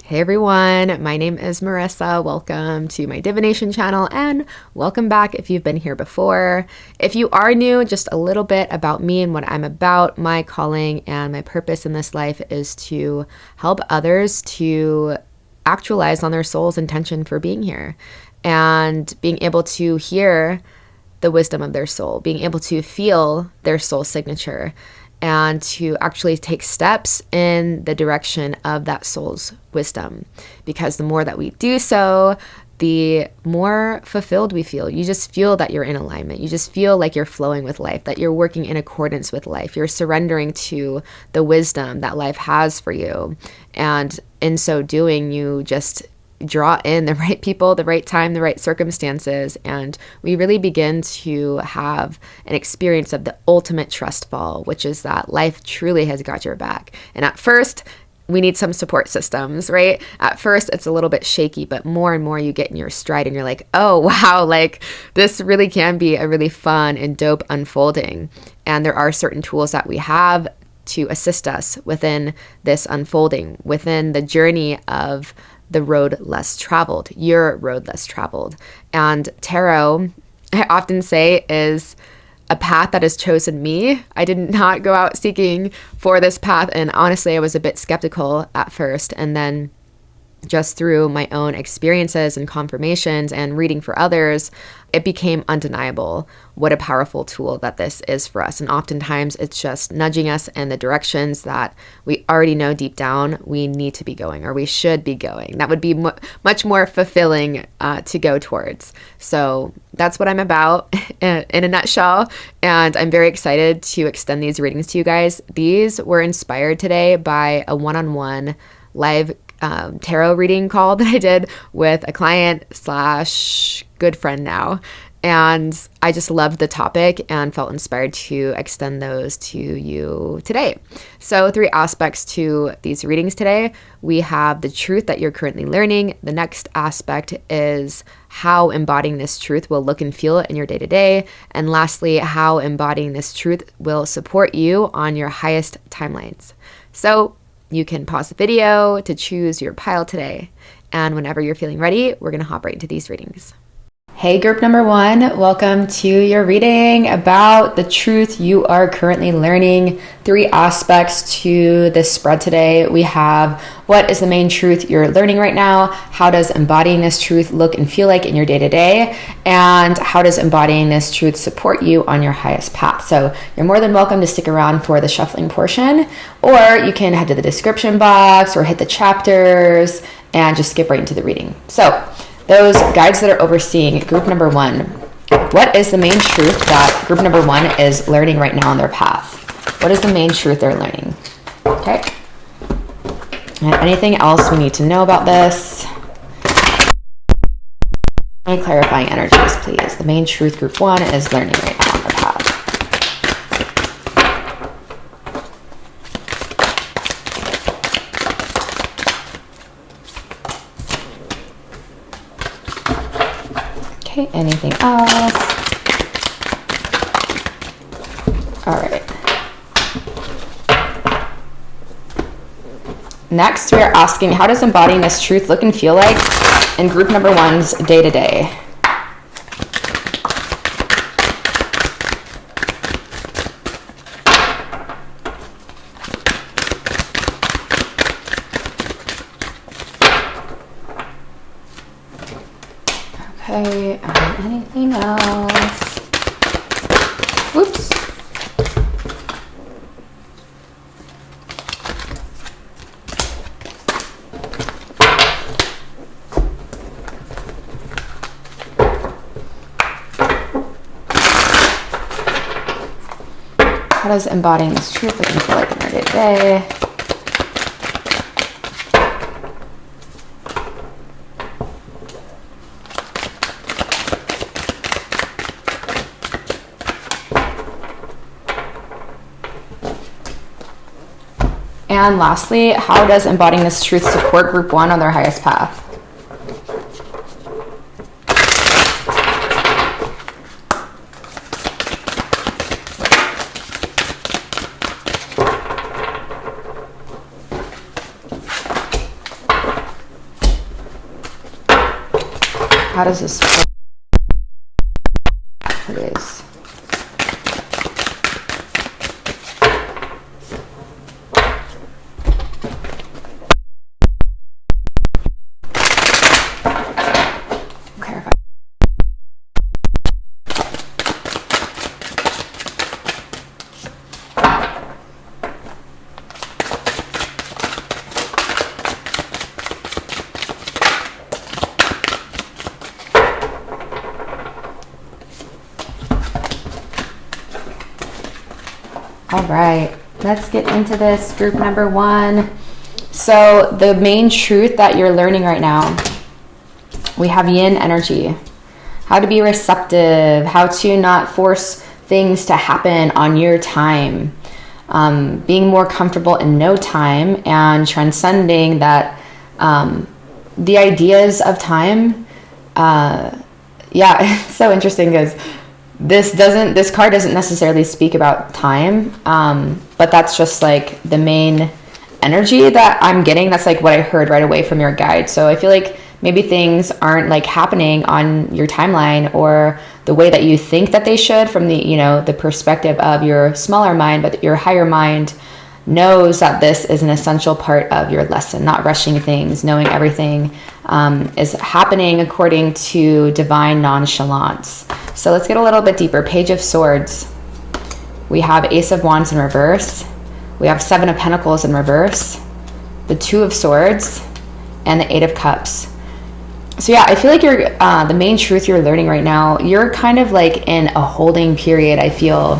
Hey everyone, my name is Marissa. Welcome to my divination channel and welcome back if you've been here before. If you are new, just a little bit about me and what I'm about. My calling and my purpose in this life is to help others to actualize on their soul's intention for being here and being able to hear the wisdom of their soul, being able to feel their soul signature, and to actually take steps in the direction of that soul's wisdom. Because the more that we do so, the more fulfilled we feel. You just feel that you're in alignment. You just feel like you're flowing with life, that you're working in accordance with life. You're surrendering to the wisdom that life has for you. And in so doing, you just draw in the right people, the right time, the right circumstances, and we really begin to have an experience of the ultimate trust fall, which is that life truly has got your back. And at first, we need some support systems, right? At first, it's a little bit shaky, but more and more you get in your stride and you're like, oh, wow, like this really can be a really fun and dope unfolding. And there are certain tools that we have to assist us within this unfolding, within the journey of the road less traveled, your road less traveled. And tarot, I often say, is a path that has chosen me. I did not go out seeking for this path. And honestly, I was a bit skeptical at first. And then just through my own experiences and confirmations and reading for others, it became undeniable what a powerful tool that this is for us. And oftentimes it's just nudging us in the directions that we already know deep down we need to be going, or we should be going. That would be much more fulfilling to go towards. So that's what I'm about in a nutshell. And I'm very excited to extend these readings to you guys. These were inspired today by a one-on-one live tarot reading call that I did with a client / good friend now. And I just loved the topic and felt inspired to extend those to you today. So 3 aspects to these readings today. We have the truth that you're currently learning. The next aspect is how embodying this truth will look and feel in your day-to-day. And lastly, how embodying this truth will support you on your highest timelines. So you can pause the video to choose your pile today. And whenever you're feeling ready, we're going to hop right into these readings. Hey, group number 1, welcome to your reading about the truth you are currently learning. 3 aspects to this spread today. We have what is the main truth you're learning right now? How does embodying this truth look and feel like in your day-to-day? And how does embodying this truth support you on your highest path? So you're more than welcome to stick around for the shuffling portion, or you can head to the description box or hit the chapters and just skip right into the reading. So those guides that are overseeing group number 1, what is the main truth that group number 1 is learning right now on their path? What is the main truth they're learning? Okay. And anything else we need to know about this? Any clarifying energies, please? The main truth group 1 is learning right now on their path. Okay, anything else? All right. Next, we are asking, how does embodying this truth look and feel like in group number 1's day-to-day? Okay, anything else? Whoops. How does embodying this truth look and feel like in your day-to-day? And lastly, how does embodying this truth support group 1 on their highest path? How does this feel? It is. All right, let's get into this group number 1. So the main truth that you're learning right now, we have yin energy, how to be receptive, how to not force things to happen on your time, being more comfortable in no time, and transcending that, the ideas of time. It's so interesting because this card doesn't necessarily speak about time, but that's just like the main energy that I'm getting. That's like what I heard right away from your guide. So I feel like maybe things aren't like happening on your timeline or the way that you think that they should from the, the perspective of your smaller mind, but your higher mind knows that this is an essential part of your lesson, not rushing things, knowing everything is happening according to divine nonchalance. So let's get a little bit deeper. Page of Swords. We have Ace of Wands in reverse. We have 7 of Pentacles in reverse. The 2 of Swords and the 8 of Cups. So yeah, I feel like you're the main truth you're learning right now, you're kind of like in a holding period, I feel.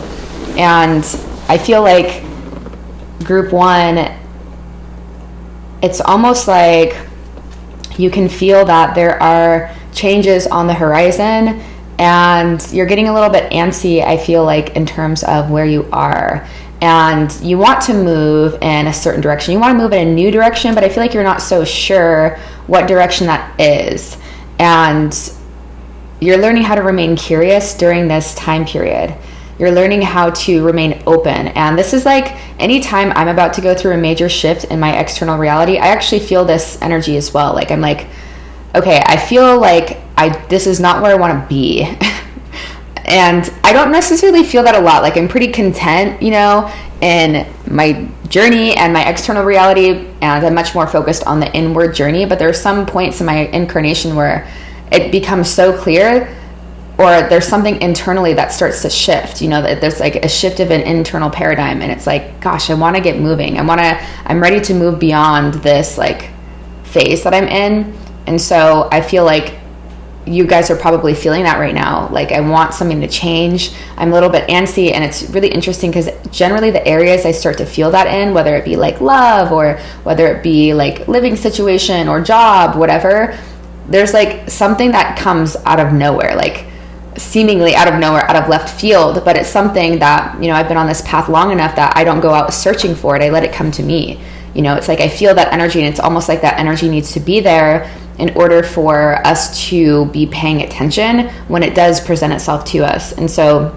And I feel like group 1, it's almost like you can feel that there are changes on the horizon and you're getting a little bit antsy, I feel like, in terms of where you are. And you want to move in a certain direction. You want to move in a new direction, but I feel like you're not so sure what direction that is. And you're learning how to remain curious during this time period. You're learning how to remain open. And this is like anytime I'm about to go through a major shift in my external reality, I actually feel this energy as well. Like I'm like, okay, I feel like this is not where I want to be. And I don't necessarily feel that a lot. Like I'm pretty content, in my journey and my external reality, and I'm much more focused on the inward journey. But there are some points in my incarnation where it becomes so clear, or there's something internally that starts to shift, that there's like a shift of an internal paradigm. And it's like, gosh, I want to get moving. I'm ready to move beyond this like phase that I'm in. And so I feel like you guys are probably feeling that right now. Like I want something to change. I'm a little bit antsy, and it's really interesting because generally the areas I start to feel that in, whether it be like love or whether it be like living situation or job, whatever, there's like something that comes out of nowhere, like seemingly out of nowhere, out of left field, but it's something that, I've been on this path long enough that I don't go out searching for it. I let it come to me. It's like I feel that energy, and it's almost like that energy needs to be there in order for us to be paying attention when it does present itself to us. And so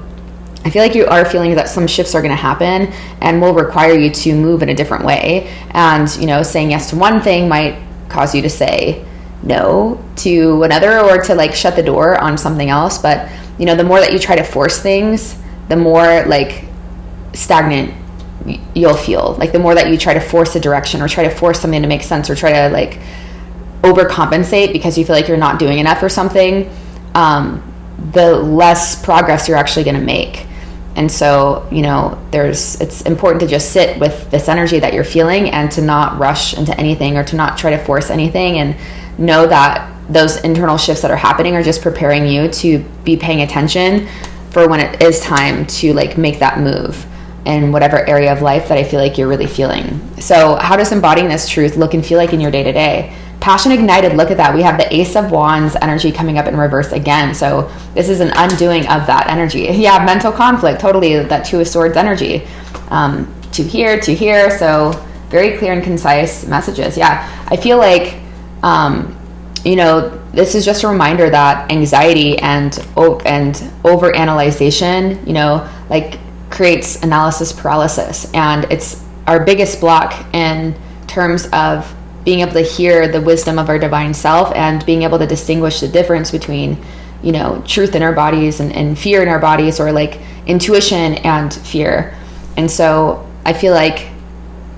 I feel like you are feeling that some shifts are going to happen and will require you to move in a different way. And, saying yes to one thing might cause you to say no to another, or to like shut the door on something else. But, the more that you try to force things, the more like stagnant you'll feel. Like the more that you try to force a direction or try to force something to make sense, or try to like overcompensate because you feel like you're not doing enough or something, the less progress you're actually going to make. And so, it's important to just sit with this energy that you're feeling and to not rush into anything or to not try to force anything, and know that those internal shifts that are happening are just preparing you to be paying attention for when it is time to like make that move in whatever area of life that I feel like you're really feeling. So how does embodying this truth look and feel like in your day-to-day? Passion ignited, look at that. We have the Ace of Wands energy coming up in reverse again. So this is an undoing of that energy. Yeah, mental conflict, totally, that 2 of Swords energy. To here. So very clear and concise messages. Yeah, I feel like, this is just a reminder that anxiety and overanalyzation, like creates analysis paralysis. And it's our biggest block in terms of being able to hear the wisdom of our divine self and being able to distinguish the difference between, you know, truth in our bodies and fear in our bodies, or like intuition and fear. And so I feel like,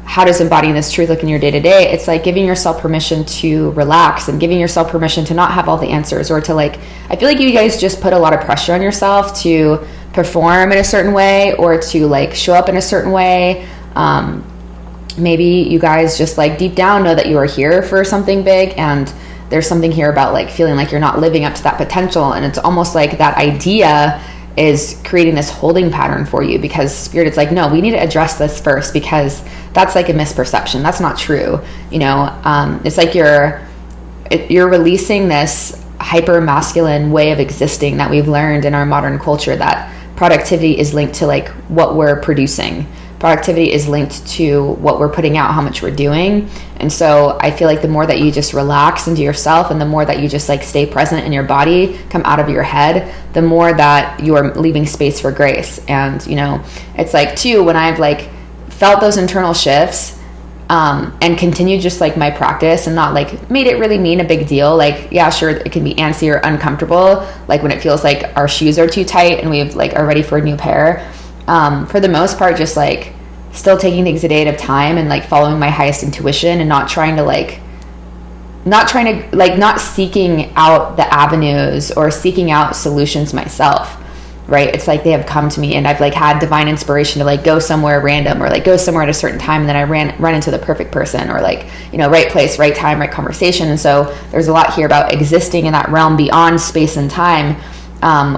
how does embodying this truth look in your day-to-day? It's like giving yourself permission to relax and giving yourself permission to not have all the answers, or to like, I feel like you guys just put a lot of pressure on yourself to perform in a certain way, or to like show up in a certain way. Maybe you guys just like deep down know that you are here for something big, and there's something here about like feeling like you're not living up to that potential. And it's almost like that idea is creating this holding pattern for you, because Spirit is like, no, we need to address this first, because that's like a misperception. That's not true. You know, it's like you're releasing this hyper masculine way of existing that we've learned in our modern culture, that productivity is linked to like what we're producing. Productivity is linked to what we're putting out, how much we're doing. And so I feel like the more that you just relax into yourself, and the more that you just like stay present in your body, come out of your head, the more that you are leaving space for grace. And, you know, it's like too, when I've like felt those internal shifts, and continued just like my practice, and not like made it really mean a big deal. Like, yeah, sure, it can be antsy or uncomfortable, like when it feels like our shoes are too tight and we've like are ready for a new pair. For the most part, just like still taking things a day at a time, and like following my highest intuition, and not seeking out the avenues or seeking out solutions myself, right? It's like they have come to me, and I've like had divine inspiration to like go somewhere random, or like go somewhere at a certain time, and then I run into the perfect person, or like, you know, right place, right time, right conversation. And so there's a lot here about existing in that realm beyond space and time,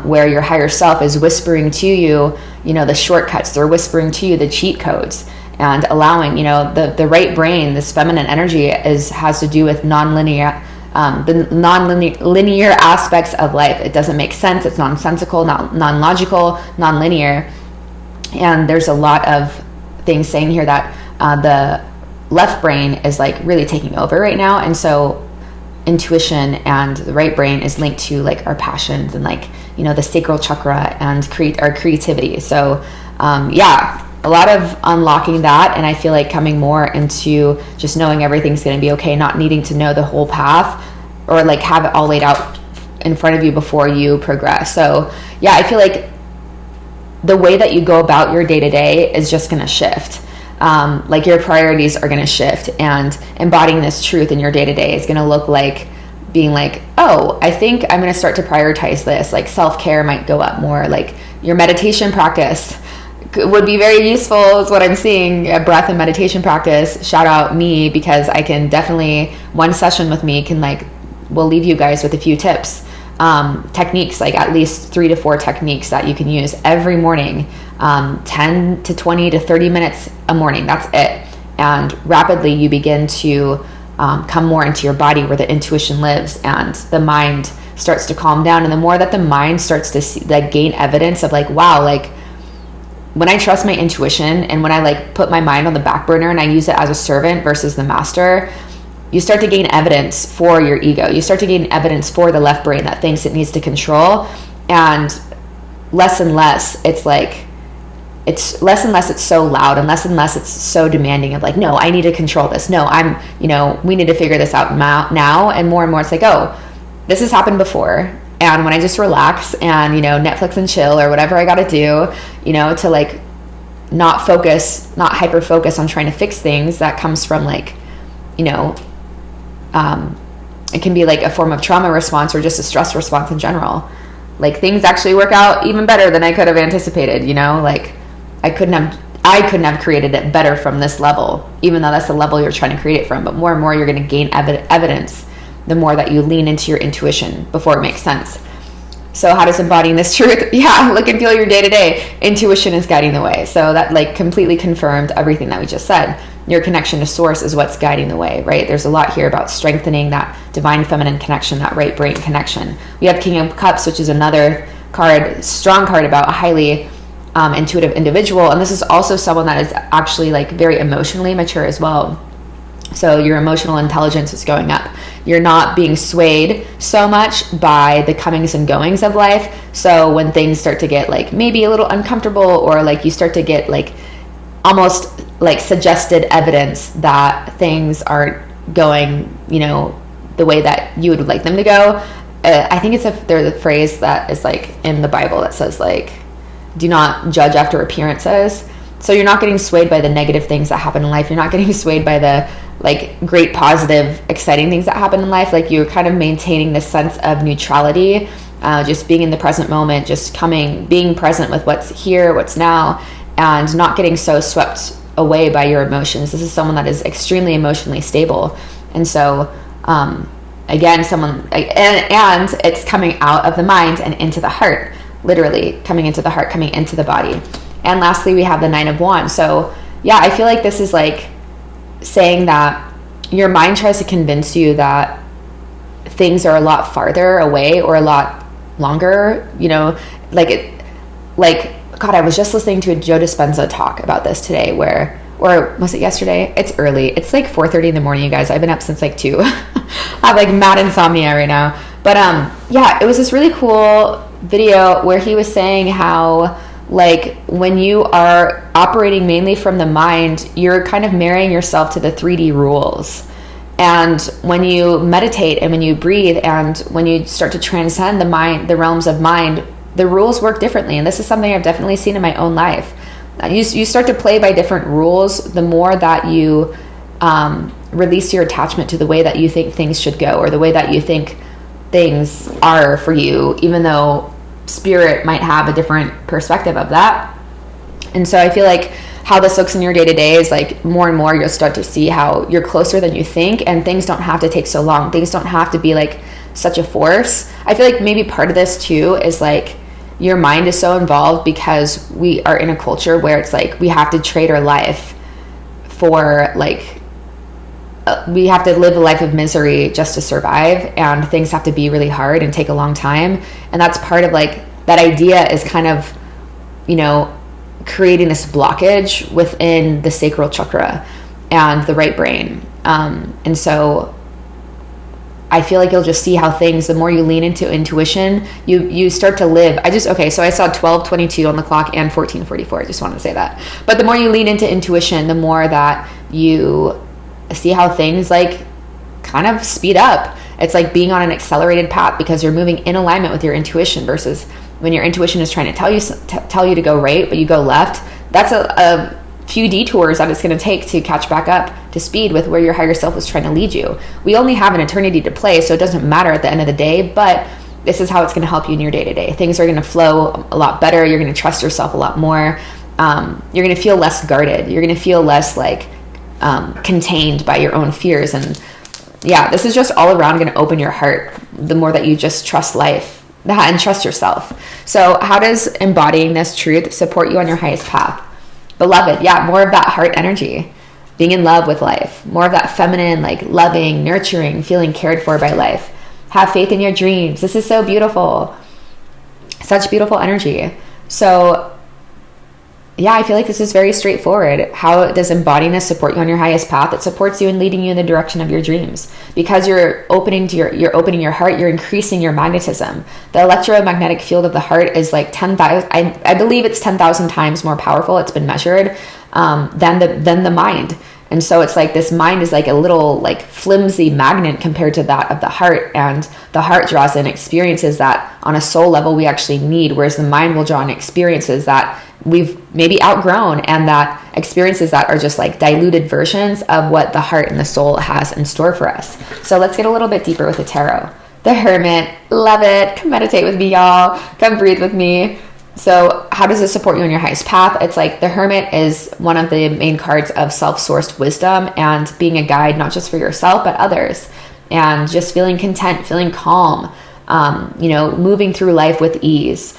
where your higher self is whispering to you, you know, the shortcuts. They're whispering to you the cheat codes, and allowing, you know, the right brain, this feminine energy has to do with non-linear aspects of life. It doesn't make sense. It's nonsensical, non-logical, non-linear. And there's a lot of things saying here that the left brain is like really taking over right now. And so intuition and the right brain is linked to like our passions, and like, you know, the sacral chakra, and our creativity. So yeah, a lot of unlocking that. And I feel like coming more into just knowing everything's going to be okay, not needing to know the whole path, or like have it all laid out in front of you before you progress. So yeah, I feel like the way that you go about your day-to-day is just going to shift. Like your priorities are going to shift, and embodying this truth in your day-to-day is going to look like being like, oh, I think I'm going to start to prioritize this. Like self-care might go up more. Like your meditation practice would be very useful, is what I'm seeing. A breath and meditation practice. Shout out me, because I can definitely, one session with me can like, will leave you guys with a few tips, techniques, like at least 3 to 4 techniques that you can use every morning, 10 to 20 to 30 minutes a morning. That's it. And rapidly you begin to come more into your body, where the intuition lives, and the mind starts to calm down. And the more that the mind starts to see, like gain evidence of like, wow, like when I trust my intuition, and when I like put my mind on the back burner and I use it as a servant versus the master, you start to gain evidence for your ego. You start to gain evidence for the left brain that thinks it needs to control. And less, it's like, it's less and less it's so loud, and less it's so demanding of like, no, I need to control this. No, we need to figure this out now. And more it's like, oh, this has happened before. And when I just relax and, you know, Netflix and chill, or whatever I got to do, you know, to like not hyper focus on trying to fix things, that comes from like, you know, it can be like a form of trauma response, or just a stress response in general. Like things actually work out even better than I could have anticipated, you know, like I couldn't have created it better from this level, even though that's the level you're trying to create it from. But more and more you're going to gain evidence the more that you lean into your intuition before it makes sense. So how does embodying this truth? Yeah, look and feel your day-to-day. Intuition is guiding the way. So that like completely confirmed everything that we just said. Your connection to source is what's guiding the way, right? There's a lot here about strengthening that divine feminine connection, that right brain connection. We have King of Cups, which is another strong card about a highly intuitive individual. And this is also someone that is actually like very emotionally mature as well. So your emotional intelligence is going up. You're not being swayed so much by the comings and goings of life. So when things start to get like maybe a little uncomfortable, or like you start to get like almost like suggested evidence that things are going, you know, the way that you would like them to go. I think there's a phrase that is like in the Bible that says like, do not judge after appearances. So you're not getting swayed by the negative things that happen in life. You're not getting swayed by the like great, positive, exciting things that happen in life. Like you're kind of maintaining this sense of neutrality, just being in the present moment, just being present with what's here, what's now, and not getting so swept away by your emotions. This is someone that is extremely emotionally stable. And so, again, and it's coming out of the mind and into the heart, literally coming into the heart, coming into the body. And lastly, we have the 9 of Wands. So yeah, I feel like this is like saying that your mind tries to convince you that things are a lot farther away or a lot longer, you know, God, I was just listening to a Joe Dispenza talk about this today or was it yesterday? It's early. It's like 4:30 in the morning, you guys. I've been up since like 2. I have like mad insomnia right now. But yeah, it was this really cool video where he was saying how like when you are operating mainly from the mind, you're kind of marrying yourself to the 3D rules. And when you meditate and when you breathe and when you start to transcend the realms of mind, the rules work differently. And this is something I've definitely seen in my own life. You start to play by different rules the more that you release your attachment to the way that you think things should go or the way that you think things are for you, even though spirit might have a different perspective of that. And so I feel like how this looks in your day-to-day is like more and more you'll start to see how you're closer than you think, and things don't have to take so long. Things don't have to be like such a force. I feel like maybe part of this too is like your mind is so involved because we are in a culture where it's like we have to trade our life for like we have to live a life of misery just to survive, and things have to be really hard and take a long time. And that's part of like that idea is kind of, you know, creating this blockage within the sacral chakra and the right brain. And so I feel like you'll just see how things, the more you lean into intuition, you start to live. So I saw 12:22 on the clock and 14:44. I just wanted to say that. But the more you lean into intuition, the more that you see how things like kind of speed up. It's like being on an accelerated path because you're moving in alignment with your intuition versus when your intuition is trying to tell you to go right, but you go left. That's a few detours that it's going to take to catch back up to speed with where your higher self is trying to lead you. We only have an eternity to play, so it doesn't matter at the end of the day, but this is how it's going to help you in your day-to-day. Things are going to flow a lot better. You're going to trust yourself a lot more. You're going to feel less guarded. You're going to feel less like contained by your own fears. And yeah, this is just all around going to open your heart the more that you just trust life and trust yourself. So how does embodying this truth support you on your highest path? Beloved, yeah, more of that heart energy, being in love with life, more of that feminine, like loving, nurturing, feeling cared for by life. Have faith in your dreams. This is so beautiful. Such beautiful energy. So yeah, I feel like this is very straightforward. How does embodying this support you on your highest path? It supports you in leading you in the direction of your dreams. Because you're opening your heart, you're increasing your magnetism. The electromagnetic field of the heart is like 10,000, I believe it's 10,000 times more powerful. It's been measured than the mind. And so it's like this mind is like a little like flimsy magnet compared to that of the heart. And the heart draws in experiences that on a soul level we actually need, whereas the mind will draw in experiences that we've maybe outgrown, and that experiences that are just like diluted versions of what the heart and the soul has in store for us. So let's get a little bit deeper with the tarot. The Hermit, love it. Come meditate with me, y'all. Come breathe with me. So how does this support you on your highest path? It's like the Hermit is one of the main cards of self-sourced wisdom and being a guide, not just for yourself, but others, and just feeling content, feeling calm, moving through life with ease.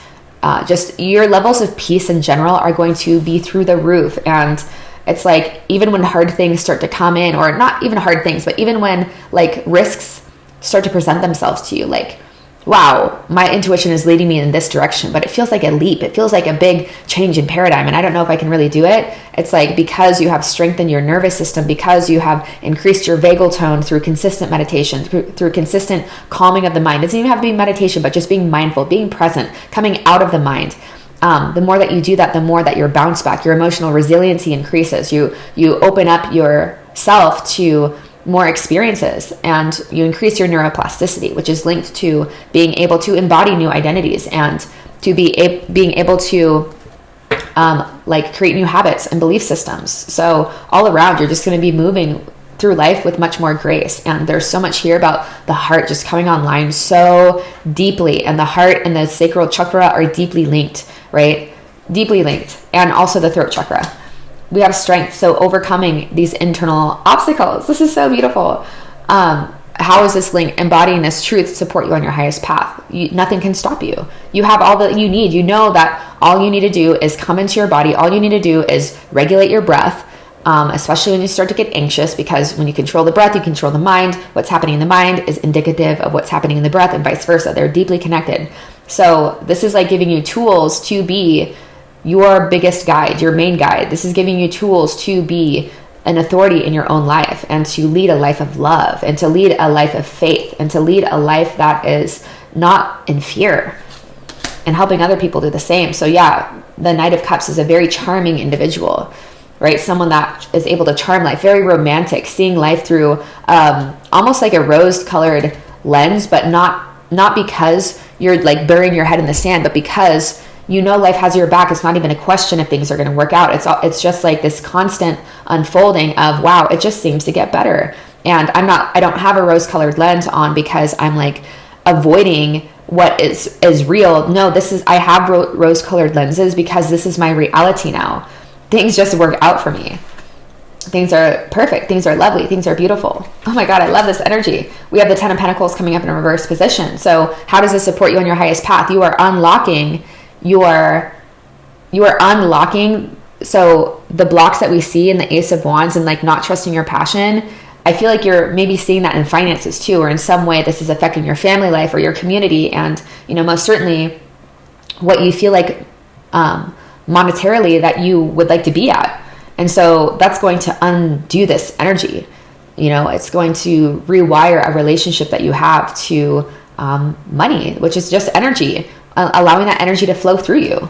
Just your levels of peace in general are going to be through the roof. And it's like, even when hard things start to come in, or not even hard things, but even when like risks start to present themselves to you, like, wow, my intuition is leading me in this direction, but it feels like a leap. It feels like a big change in paradigm, and I don't know if I can really do it. It's like, because you have strengthened your nervous system, because you have increased your vagal tone through consistent meditation, through consistent calming of the mind. It doesn't even have to be meditation, but just being mindful, being present, coming out of the mind. The more that you do that, the more that your bounce back, your emotional resiliency increases. You open up yourself to more experiences, and you increase your neuroplasticity, which is linked to being able to embody new identities and to being able to like create new habits and belief systems. So all around, you're just going to be moving through life with much more grace. And there's so much here about the heart just coming online so deeply, and the heart and the sacral chakra are deeply linked, right? Deeply linked. And also the throat chakra. We have strength. So overcoming these internal obstacles. This is so beautiful. How is this link? Embodying this truth to support you on your highest path. Nothing can stop you. You have all that you need. You know that all you need to do is come into your body. All you need to do is regulate your breath, especially when you start to get anxious, because when you control the breath, you control the mind. What's happening in the mind is indicative of what's happening in the breath, and vice versa. They're deeply connected. So this is like giving you tools to be your biggest guide, your main guide. This is giving you tools to be an authority in your own life, and to lead a life of love, and to lead a life of faith, and to lead a life that is not in fear, and helping other people do the same. So yeah, the Knight of Cups is a very charming individual, right? Someone that is able to charm life, very romantic, seeing life through almost like a rose-colored lens, but not because you're like burying your head in the sand, but because you know life has your back. It's not even a question if things are going to work out. It's just like this constant unfolding of, wow, it just seems to get better. And I don't have a rose-colored lens on because I'm like avoiding what is real. No, I have rose-colored lenses because this is my reality now. Things just work out for me. Things are perfect. Things are lovely. Things are beautiful. Oh my God, I love this energy. We have the Ten of Pentacles coming up in a reverse position. So how does this support you on your highest path? You are unlocking you are unlocking. So the blocks that we see in the Ace of Wands and like not trusting your passion, I feel like you're maybe seeing that in finances too, or in some way this is affecting your family life or your community. And, you know, most certainly what you feel like monetarily that you would like to be at. And so that's going to undo this energy. You know, it's going to rewire a relationship that you have to money, which is just energy. Allowing that energy to flow through you.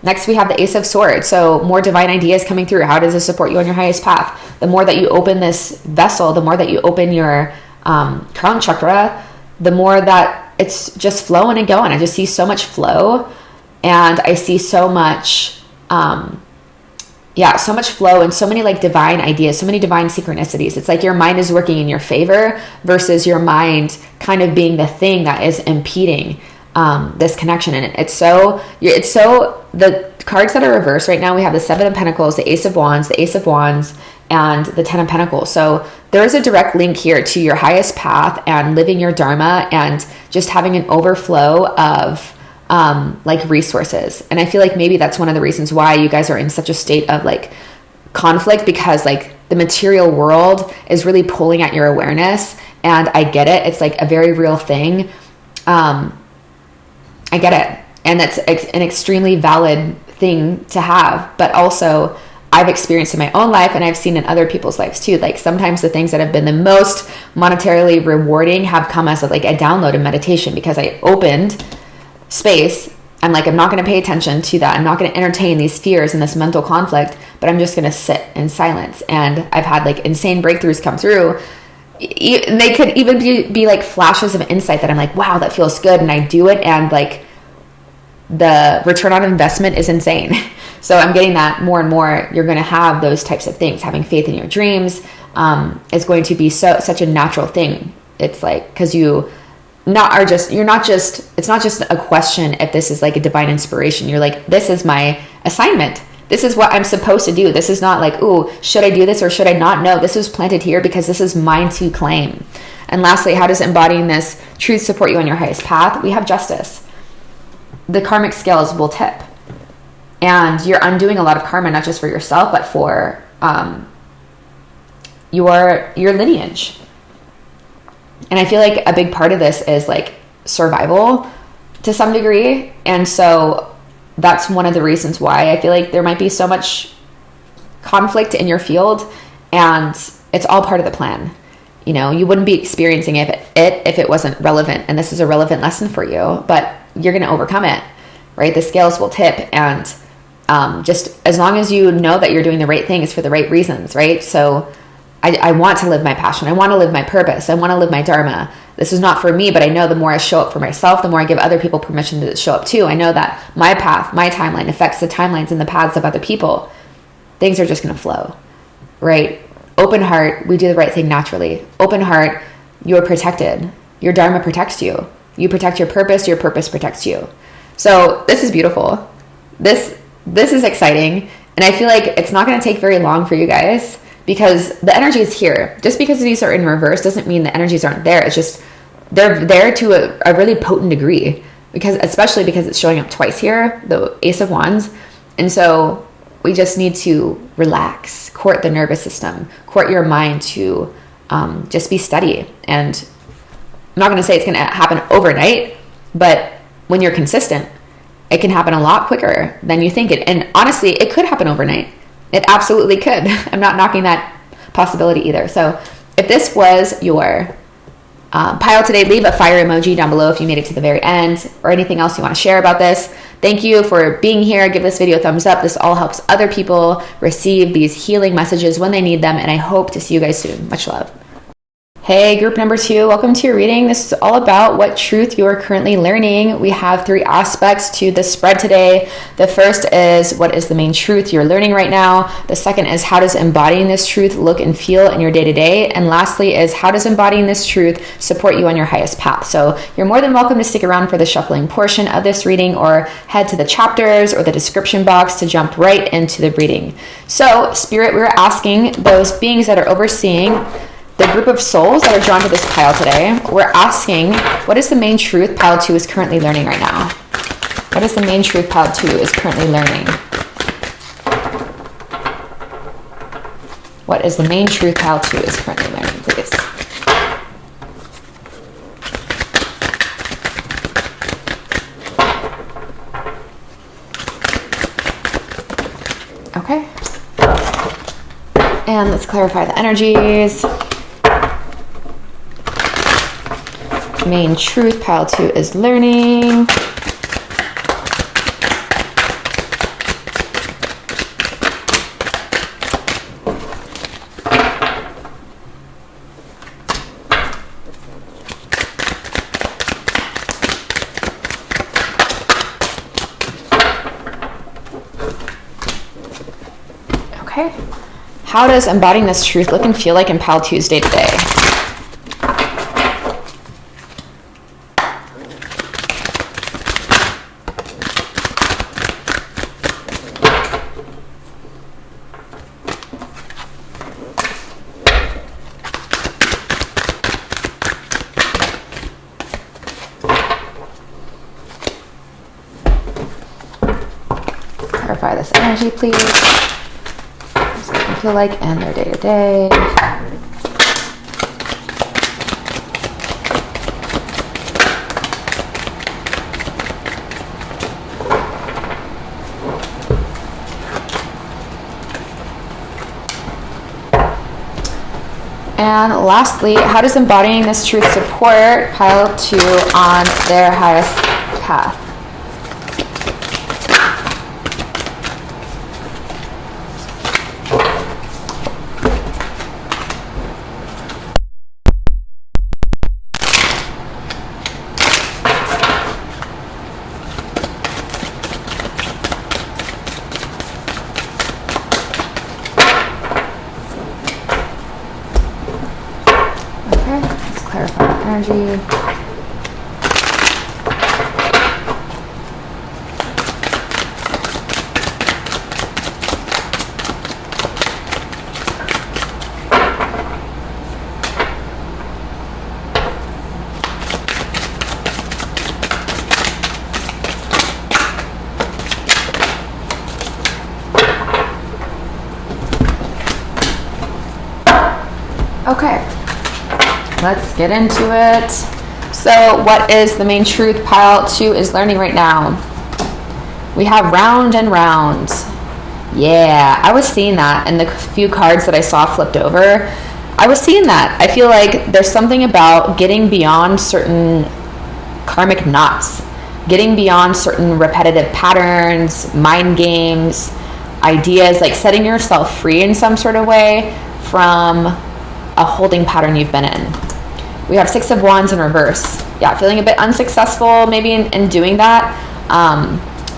Next, we have the Ace of Swords. So more divine ideas coming through. How does this support you on your highest path? The more that you open this vessel, the more that you open your crown chakra, the more that it's just flowing and going. I just see so much flow, and I see so much, so much flow and so many like divine ideas, so many divine synchronicities. It's like your mind is working in your favor versus your mind kind of being the thing that is impeding this connection. And it's so the cards that are reversed right now, we have the Seven of Pentacles, the Ace of Wands, and the Ten of Pentacles. So there is a direct link here to your highest path and living your dharma and just having an overflow of like resources. And I feel like maybe that's one of the reasons why you guys are in such a state of like conflict, because like the material world is really pulling at your awareness. And I get it. It's like a very real thing. I get it. And that's an extremely valid thing to have. But also I've experienced in my own life, and I've seen in other people's lives too. Like sometimes the things that have been the most monetarily rewarding have come as like a download in meditation, because I opened space. I'm like, I'm not going to pay attention to that. I'm not going to entertain these fears and this mental conflict, but I'm just going to sit in silence. And I've had like insane breakthroughs come through. And they could even be like flashes of insight that I'm like, wow, that feels good. And I do it. And like the return on investment is insane. So I'm getting that more and more. You're going to have those types of things. Having faith in your dreams is going to be such a natural thing. It's like, because it's not just a question if this is like a divine inspiration. You're like, this is my assignment. This is what I'm supposed to do. This is not like, ooh, should I do this or should I not? No, this was planted here because this is mine to claim. And lastly, how does embodying this truth support you on your highest path? We have justice. The karmic scales will tip. And you're undoing a lot of karma, not just for yourself, but for your lineage. And I feel like a big part of this is like survival to some degree. And so that's one of the reasons why I feel like there might be so much conflict in your field, and it's all part of the plan. You know, you wouldn't be experiencing it if it wasn't relevant, and this is a relevant lesson for you, but you're going to overcome it, right? The scales will tip, and just as long as you know that you're doing the right things for the right reasons, right? So I want to live my passion. I want to live my purpose. I want to live my dharma. This is not for me, but I know the more I show up for myself, the more I give other people permission to show up too. I know that my path, my timeline affects the timelines and the paths of other people. Things are just going to flow, right? Open heart, we do the right thing naturally. Open heart, you're protected. Your dharma protects you. You protect your purpose protects you. So this is beautiful. This is exciting. And I feel like it's not going to take very long for you guys, because the energy is here. Just because these are in reverse doesn't mean the energies aren't there. It's just they're there to a really potent degree, especially because it's showing up twice here, the Ace of Wands. And so we just need to relax, court the nervous system, court your mind to just be steady. And I'm not going to say it's going to happen overnight, but when you're consistent, it can happen a lot quicker than you think it. And honestly, it could happen overnight. It absolutely could. I'm not knocking that possibility either. So if this was your pile today, leave a fire emoji down below if you made it to the very end, or anything else you want to share about this. Thank you for being here. Give this video a thumbs up. This all helps other people receive these healing messages when they need them. And I hope to see you guys soon. Much love. Hey, group number 2, welcome to your reading. This is all about what truth you are currently learning. We have 3 aspects to this spread today. The first is, what is the main truth you're learning right now? The second is, how does embodying this truth look and feel in your day-to-day? And lastly is, how does embodying this truth support you on your highest path? So you're more than welcome to stick around for the shuffling portion of this reading, or head to the chapters or the description box to jump right into the reading. So Spirit, we're asking those beings that are overseeing the group of souls that are drawn to this pile today, we're asking, what is the main truth pile 2 is currently learning right now? What is the main truth pile 2 is currently learning? What is the main truth pile 2 is currently learning, please? Okay. And let's clarify the energies. Main truth pile 2 is learning. Okay. How does embodying this truth look and feel like in pile 2's day to day? Clarify this energy, please. What does it feel like in their day-to-day? And lastly, how does embodying this truth support pile 2 on their highest path? Clarify the energy. Okay. Let's get into it. So what is the main truth pile 2 is learning right now? We have round and round. Yeah, I was seeing that in the few cards that I saw flipped over. I was seeing that. I feel like there's something about getting beyond certain karmic knots, getting beyond certain repetitive patterns, mind games, ideas, like setting yourself free in some sort of way from a holding pattern you've been in. We have Six of Wands in reverse. Yeah, feeling a bit unsuccessful maybe in doing that.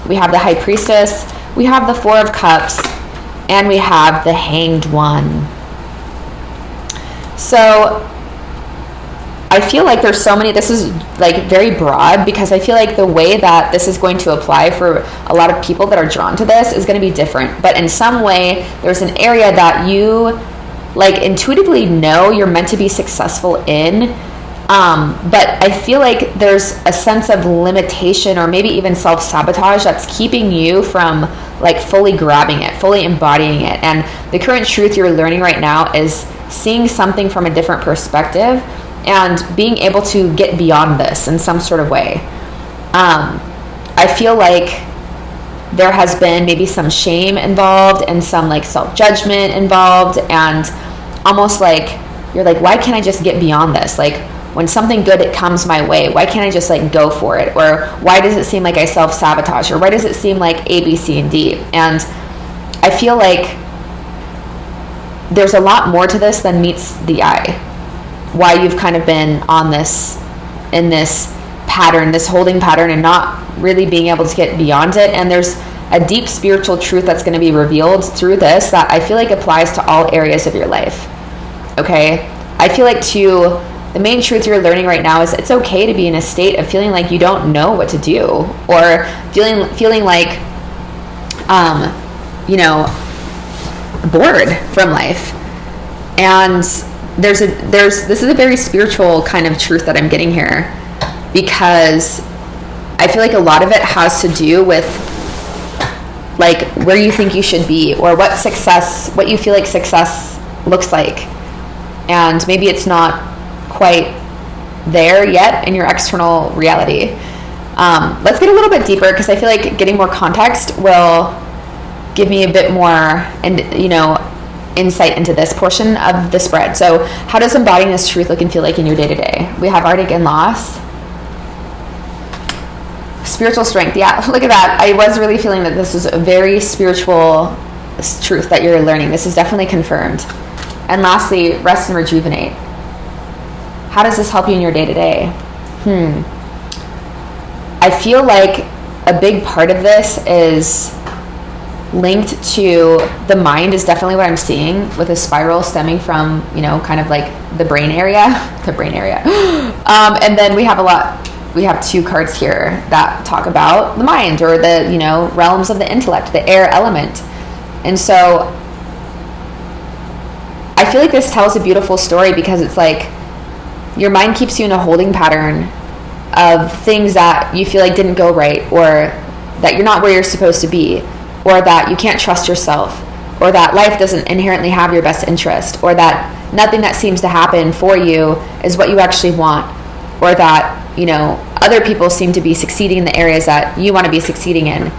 We have the High Priestess. We have the Four of Cups. And we have the Hanged One. So I feel like there's so many, this is like very broad, because I feel like the way that this is going to apply for a lot of people that are drawn to this is going to be different. But in some way, there's an area that you like intuitively know you're meant to be successful in. But I feel like there's a sense of limitation or maybe even self-sabotage that's keeping you from like fully grabbing it, fully embodying it. And the current truth you're learning right now is seeing something from a different perspective and being able to get beyond this in some sort of way. I feel like there has been maybe some shame involved and some like self-judgment involved, and almost like you're like, why can't I just get beyond this? Like, when something good comes my way, why can't I just like go for it? Or why does it seem like I self-sabotage? Or why does it seem like A, B, C, and D? And I feel like there's a lot more to this than meets the eye. Why you've kind of been on this, in this pattern, this holding pattern, and not really being able to get beyond it. And there's a deep spiritual truth that's going to be revealed through this that I feel like applies to all areas of your life. Okay? I feel like the main truth you're learning right now is it's okay to be in a state of feeling like you don't know what to do, or feeling like, bored from life. And this is a very spiritual kind of truth that I'm getting here, because I feel like a lot of it has to do with like where you think you should be, or what you feel like success looks like. And maybe it's not quite there yet in your external reality. Let's get a little bit deeper, because I feel like getting more context will give me a bit more insight into this portion of the spread. So how does embodying this truth look and feel like in your day-to-day? We have Arctic and Loss. Spiritual strength. Yeah, look at that. I was really feeling that this is a very spiritual truth that you're learning. This is definitely confirmed. And lastly, rest and rejuvenate. How does this help you in your day-to-day? I feel like a big part of this is linked to the mind, is definitely what I'm seeing, with a spiral stemming from, kind of like the brain area. And then we have two cards here that talk about the mind, or the, realms of the intellect, the air element. And so I feel like this tells a beautiful story, because it's like your mind keeps you in a holding pattern of things that you feel like didn't go right, or that you're not where you're supposed to be, or that you can't trust yourself, or that life doesn't inherently have your best interest, or that nothing that seems to happen for you is what you actually want, or that, other people seem to be succeeding in the areas that you want to be succeeding in,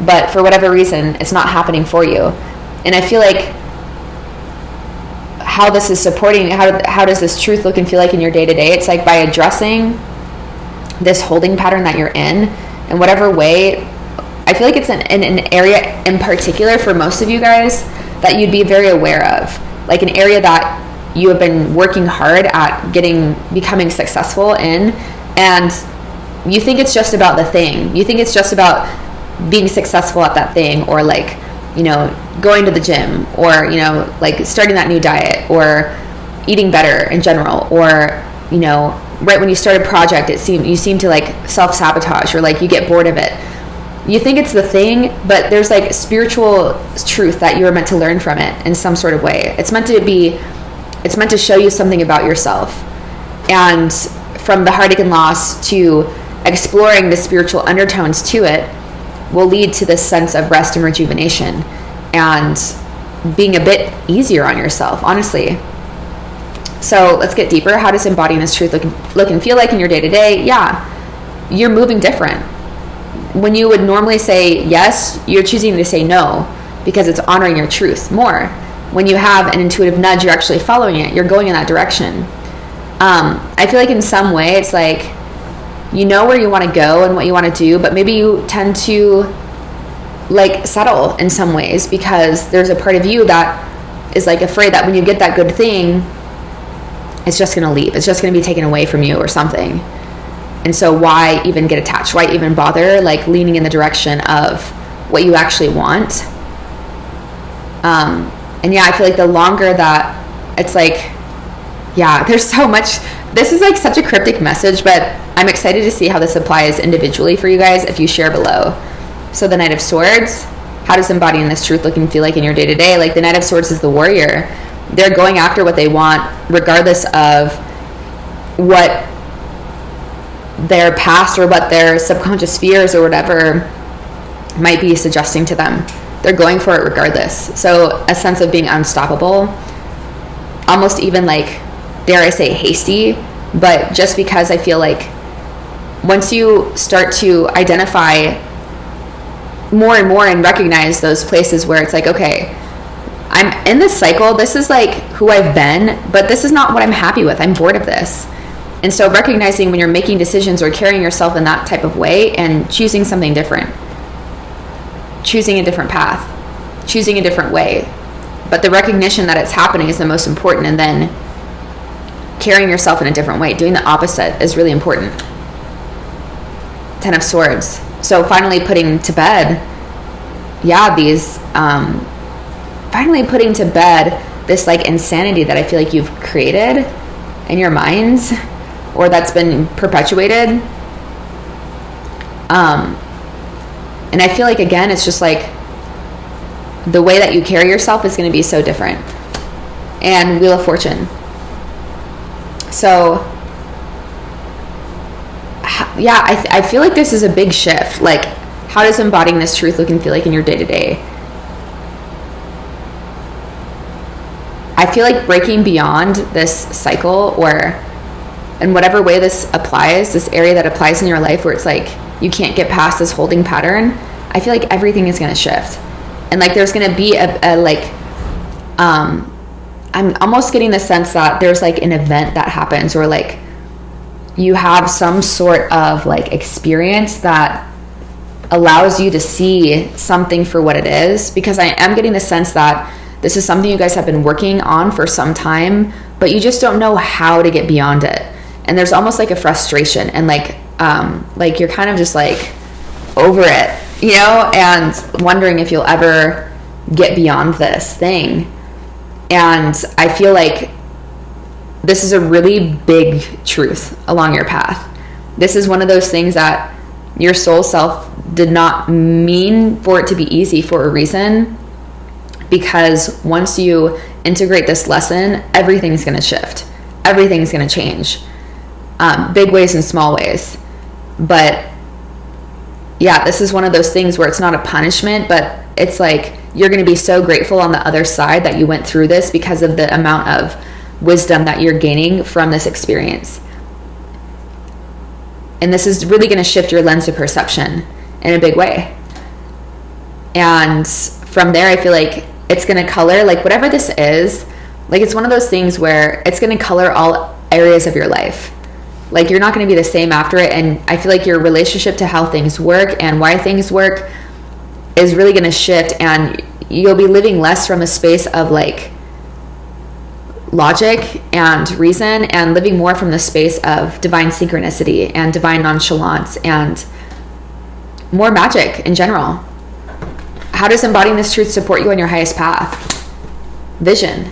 but for whatever reason, it's not happening for you. And I feel like how this is supporting, how does this truth look and feel like in your day-to-day? It's like by addressing this holding pattern that you're in whatever way. I feel like it's in an area in particular for most of you guys that you'd be very aware of, like an area that you have been working hard at becoming successful in, and you think it's just about the thing. You think it's just about being successful at that thing, or like, going to the gym, or, like starting that new diet, or eating better in general, or, right when you start a project, you seem to like self-sabotage, or like you get bored of it. You think it's the thing, but there's like spiritual truth that you are meant to learn from it in some sort of way. It's meant to show you something about yourself. And from the heartache and loss to exploring the spiritual undertones to it will lead to this sense of rest and rejuvenation and being a bit easier on yourself, honestly. So let's get deeper. How does embodying this truth look and feel like in your day-to-day? Yeah, you're moving different. When you would normally say yes, you're choosing to say no, because it's honoring your truth more. When you have an intuitive nudge, you're actually following it. You're going in that direction. I feel like in some way it's like you know where you want to go and what you want to do, but maybe you tend to like settle in some ways, because there's a part of you that is like afraid that when you get that good thing, it's just going to leave. It's just going to be taken away from you or something. And so why even get attached? Why even bother like leaning in the direction of what you actually want? And yeah, I feel like the longer that it's like, yeah, there's so much. This is like such a cryptic message, but I'm excited to see how this applies individually for you guys if you share below. So the Knight of Swords, how does embodying this truth look and feel like in your day-to-day? Like the Knight of Swords is the warrior. They're going after what they want, regardless of what their past or what their subconscious fears or whatever might be suggesting to them. They're going for it regardless. So a sense of being unstoppable, almost even like, dare I say, hasty, but just because I feel like once you start to identify more and more and recognize those places where it's like, okay, I'm in this cycle, this is like who I've been, but this is not what I'm happy with. I'm bored of this. And so recognizing when you're making decisions or carrying yourself in that type of way and choosing something different, choosing a different path, choosing a different way. But the recognition that it's happening is the most important, and then carrying yourself in a different way, doing the opposite is really important. Ten of Swords. So finally putting to bed, yeah, these, finally putting to bed this like insanity that I feel like you've created in your minds, or that's been perpetuated. And I feel like, again, it's just like the way that you carry yourself is going to be so different. And Wheel of Fortune. So yeah, I feel like this is a big shift. Like, how does embodying this truth look and feel like in your day-to-day? I feel like breaking beyond this cycle, or in whatever way this applies, this area that applies in your life where it's like you can't get past this holding pattern, I feel like everything is going to shift. And like there's going to be I'm almost getting the sense that there's like an event that happens, or like you have some sort of like experience that allows you to see something for what it is, because I am getting the sense that this is something you guys have been working on for some time, but you just don't know how to get beyond it. And there's almost like a frustration and like you're kind of just like over it, you know, and wondering if you'll ever get beyond this thing. And I feel like this is a really big truth along your path. This is one of those things that your soul self did not mean for it to be easy for a reason, because once you integrate this lesson, everything's going to shift. Everything's going to change. Big ways and small ways. But yeah, this is one of those things where it's not a punishment, but it's like you're going to be so grateful on the other side that you went through this, because of the amount of wisdom that you're gaining from this experience. And this is really going to shift your lens of perception in a big way. And from there, I feel like it's going to color, like whatever this is, like it's one of those things where it's going to color all areas of your life. Like you're not going to be the same after it. And I feel like your relationship to how things work and why things work is really going to shift, and you'll be living less from a space of like logic and reason, and living more from the space of divine synchronicity and divine nonchalance and more magic in general. How does embodying this truth support you on your highest path? Vision.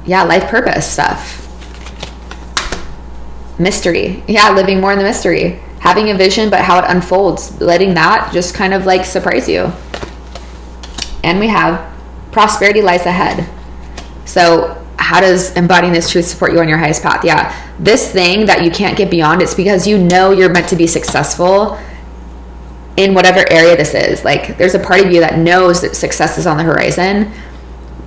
Yeah, life purpose stuff. Mystery. Yeah, living more in the mystery. Having a vision, but how it unfolds, letting that just kind of like surprise you. And we have prosperity lies ahead. So how does embodying this truth support you on your highest path? Yeah, this thing that you can't get beyond, it's because you know you're meant to be successful in whatever area this is. Like there's a part of you that knows that success is on the horizon,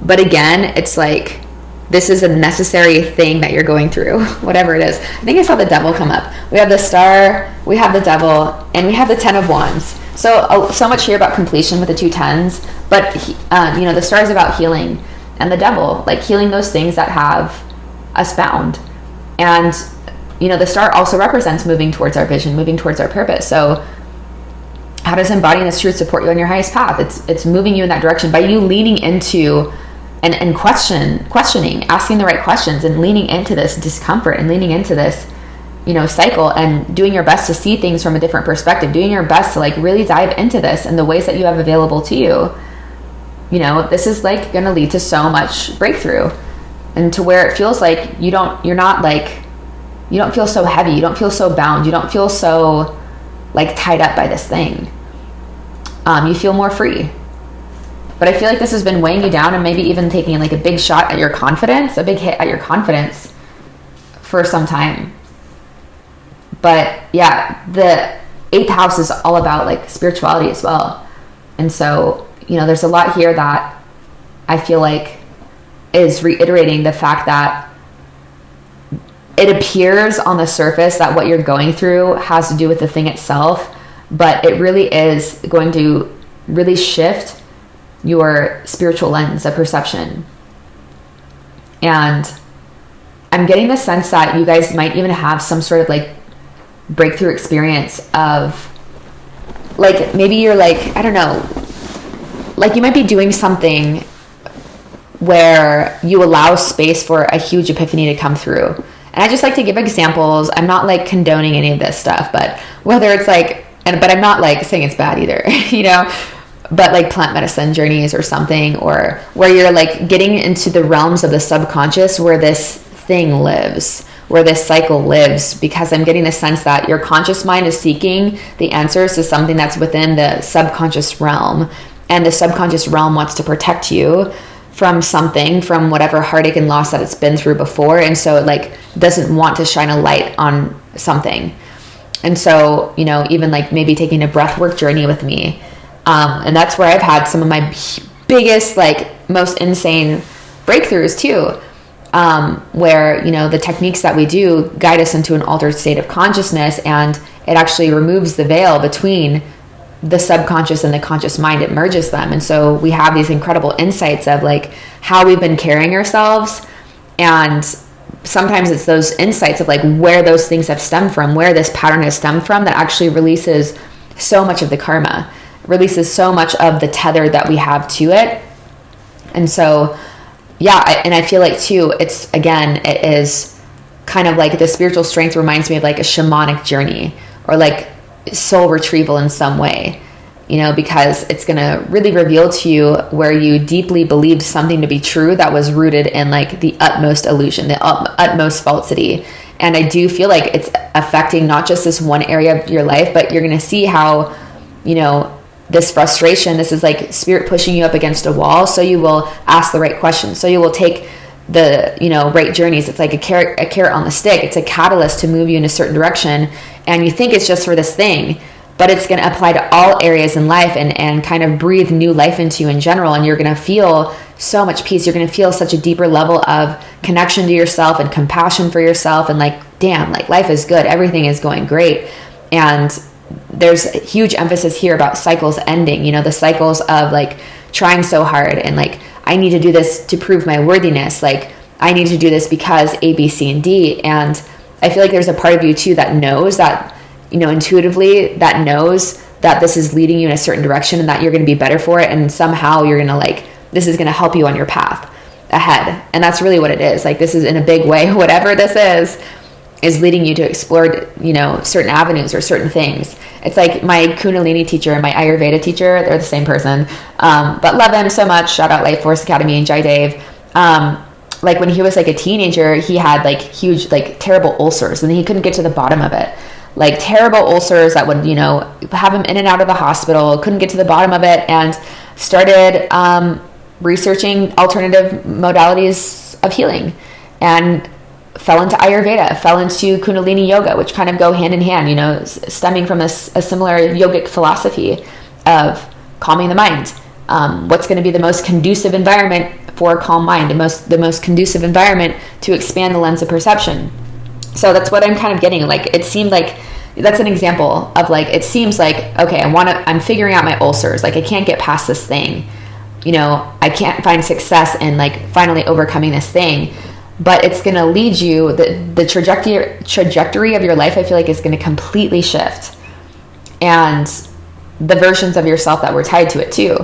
but again, it's like this is a necessary thing that you're going through, whatever it is. I think I saw the devil come up. We have the star, we have the devil, and we have the 10 of wands. So much here about completion with the 2 tens, but the star is about healing, and the devil, like healing those things that have us bound. And the star also represents moving towards our vision, moving towards our purpose. So how does embodying this truth support you on your highest path? It's moving you in that direction by you leaning into and questioning, asking the right questions, and leaning into this discomfort and leaning into this, cycle, and doing your best to see things from a different perspective, doing your best to like really dive into this in the ways that you have available to you. This is like going to lead to so much breakthrough, and to where it feels like you don't feel so heavy, you don't feel so bound, you don't feel so like tied up by this thing. You feel more free. But I feel like this has been weighing you down, and maybe even taking like a big shot at your confidence, a big hit at your confidence for some time. But yeah, the 8th house is all about like spirituality as well. And so, there's a lot here that I feel like is reiterating the fact that it appears on the surface that what you're going through has to do with the thing itself, but it really is going to really shift your spiritual lens of perception. And I'm getting the sense that you guys might even have some sort of like breakthrough experience of like, maybe you're like, I don't know, like you might be doing something where you allow space for a huge epiphany to come through. And I just like to give examples. I'm not like condoning any of this stuff, but whether it's like, but I'm not like saying it's bad either, but like plant medicine journeys or something, or where you're like getting into the realms of the subconscious where this thing lives, where this cycle lives, because I'm getting the sense that your conscious mind is seeking the answers to something that's within the subconscious realm, and the subconscious realm wants to protect you from something, from whatever heartache and loss that it's been through before, and so it like doesn't want to shine a light on something. And so, even like maybe taking a breathwork journey with me, and that's where I've had some of my biggest, like most insane breakthroughs too, where, the techniques that we do guide us into an altered state of consciousness, and it actually removes the veil between the subconscious and the conscious mind. It merges them. And so we have these incredible insights of like how we've been carrying ourselves. And sometimes it's those insights of like where those things have stemmed from, where this pattern has stemmed from, that actually releases so much of the karma, releases so much of the tether that we have to it. And so, yeah, and I feel like too, it is kind of like the spiritual strength reminds me of like a shamanic journey, or like soul retrieval in some way, because it's going to really reveal to you where you deeply believed something to be true that was rooted in like the utmost illusion, the utmost falsity. And I do feel like it's affecting not just this one area of your life, but you're going to see how, this frustration, this is like spirit pushing you up against a wall. So you will ask the right questions. So you will take the, right journeys. It's like a carrot on the stick. It's a catalyst to move you in a certain direction. And you think it's just for this thing, but it's going to apply to all areas in life, and kind of breathe new life into you in general. And you're going to feel so much peace. You're going to feel such a deeper level of connection to yourself and compassion for yourself. And like, damn, like life is good. Everything is going great. And there's a huge emphasis here about cycles ending, the cycles of like trying so hard and like, I need to do this to prove my worthiness. Like I need to do this because A, B, C, and D. And I feel like there's a part of you too that knows that, intuitively, that knows that this is leading you in a certain direction and that you're going to be better for it. And somehow you're going to like, this is going to help you on your path ahead. And that's really what it is. Like this is in a big way, whatever this is leading you to explore, certain avenues or certain things. It's like my Kundalini teacher and my Ayurveda teacher, they're the same person. But love him so much. Shout out Life Force Academy and Jai Dave. Like when he was like a teenager, he had like huge, like terrible ulcers, and he couldn't get to the bottom of it. Like terrible ulcers that would, have him in and out of the hospital, couldn't get to the bottom of it, and started researching alternative modalities of healing, and fell into Ayurveda, fell into Kundalini yoga, which kind of go hand in hand, stemming from a similar yogic philosophy of calming the mind. What's going to be the most conducive environment for a calm mind, the most conducive environment to expand the lens of perception. So that's what I'm kind of getting. Like, it seemed like that's an example of like, it seems like, okay, I'm figuring out my ulcers. Like I can't get past this thing. I can't find success in like finally overcoming this thing. But it's going to lead you, the trajectory of your life, I feel like, is going to completely shift. And the versions of yourself that were tied to it too.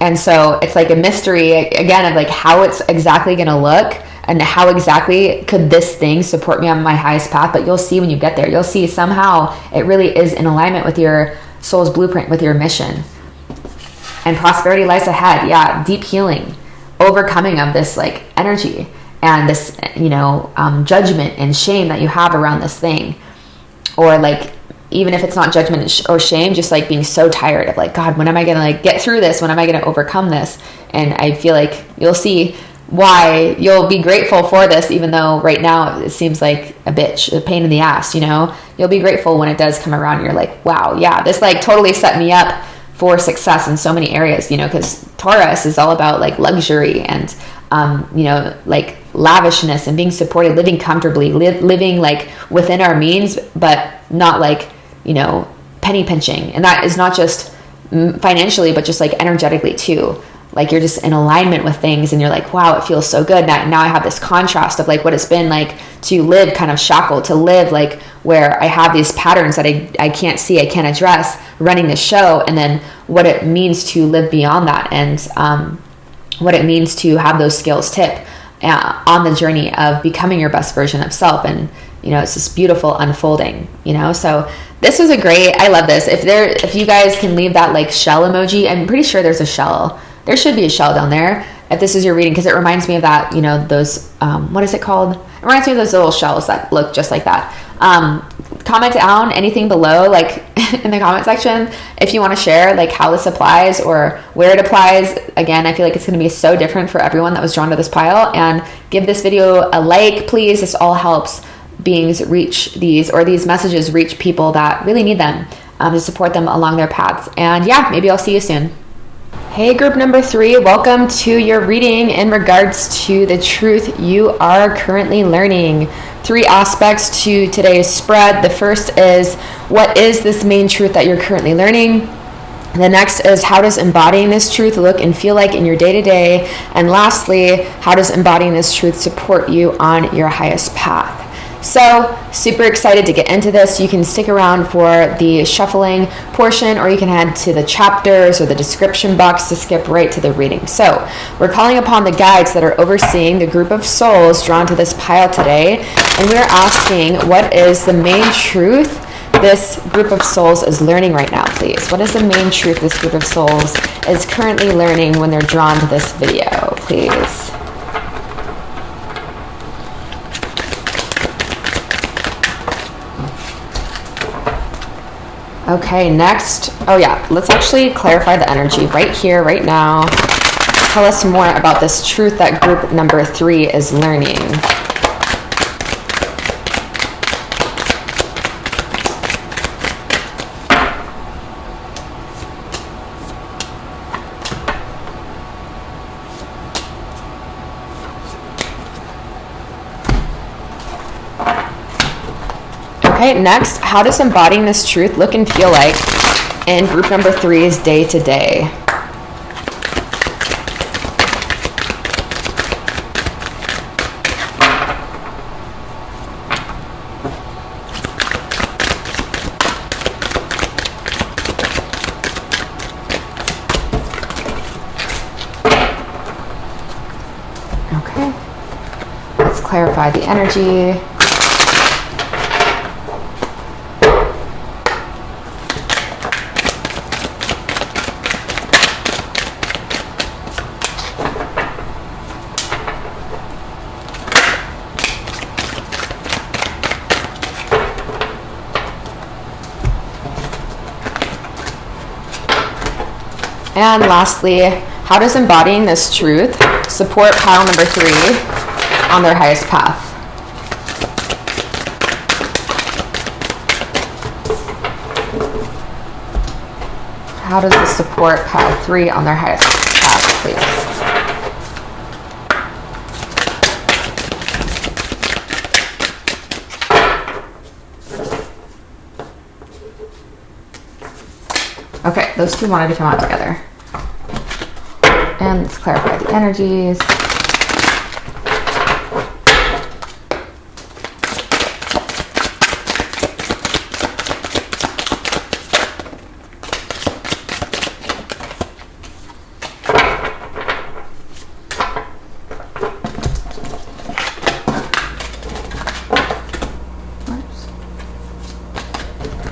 And so it's like a mystery again of like how it's exactly going to look and how exactly could this thing support me on my highest path. But you'll see when you get there, you'll see somehow it really is in alignment with your soul's blueprint, with your mission. And prosperity lies ahead. Yeah, deep healing, overcoming of this like energy and this, you know, judgment and shame that you have around this thing. Or like, even if it's not judgment or shame, just like being so tired of like, God, when am I going to like get through this? When am I going to overcome this? And I feel like you'll see why you'll be grateful for this, even though right now it seems like a bitch, a pain in the ass, you know. You'll be grateful when it does come around and you're like, wow, yeah, this like totally set me up for success in so many areas, you know, because Taurus is all about like luxury and you know, like lavishness and being supported, living comfortably, living like within our means, but not like, you know, penny pinching. And that is not just financially, but just like energetically too. Like you're just in alignment with things and you're like, wow, it feels so good. Now I have this contrast of like what it's been like to live kind of shackled, to live like where I have these patterns that I can't see, I can't address running the show. And then what it means to live beyond that, and what it means to have those skills tip on the journey of becoming your best version of self. And, you know, it's this beautiful unfolding, you know. So this was I love this. If you guys can leave that like shell emoji, I'm pretty sure there's a shell. There should be a shell down there if this is your reading, because it reminds me of that, you know, those, what is it called? It reminds me of those little shells that look just like that. Comment down anything below, like in the comment section, if you want to share like how this applies or where it applies. Again, I feel like it's going to be so different for everyone that was drawn to this pile. And give this video a like, please. This all helps beings reach these messages reach people that really need them, to support them along their paths. And yeah, maybe I'll see you soon. Hey, group number 3, welcome to your reading in regards to the truth you are currently learning. 3 aspects to today's spread. The first is, what is this main truth that you're currently learning? The next is, how does embodying this truth look and feel like in your day-to-day? And lastly, how does embodying this truth support you on your highest path? So, super excited to get into this. You can stick around for the shuffling portion, or you can head to the chapters or the description box to skip right to the reading. So, we're calling upon the guides that are overseeing the group of souls drawn to this pile today, and we're asking, what is the main truth this group of souls is learning right now, please? What is the main truth this group of souls is currently learning when they're drawn to this video, please? Okay, next. Oh yeah, let's actually clarify the energy right here, right now. Tell us more about this truth that group number 3 is learning. Okay, next, how does embodying this truth look and feel like in group number 3's day-to-day? Okay, let's clarify the energy. And lastly, how does embodying this truth support pile number 3 on their highest path? How does this support pile 3 on their highest path, please? Okay, those two wanted to come out together. And let's clarify the energies.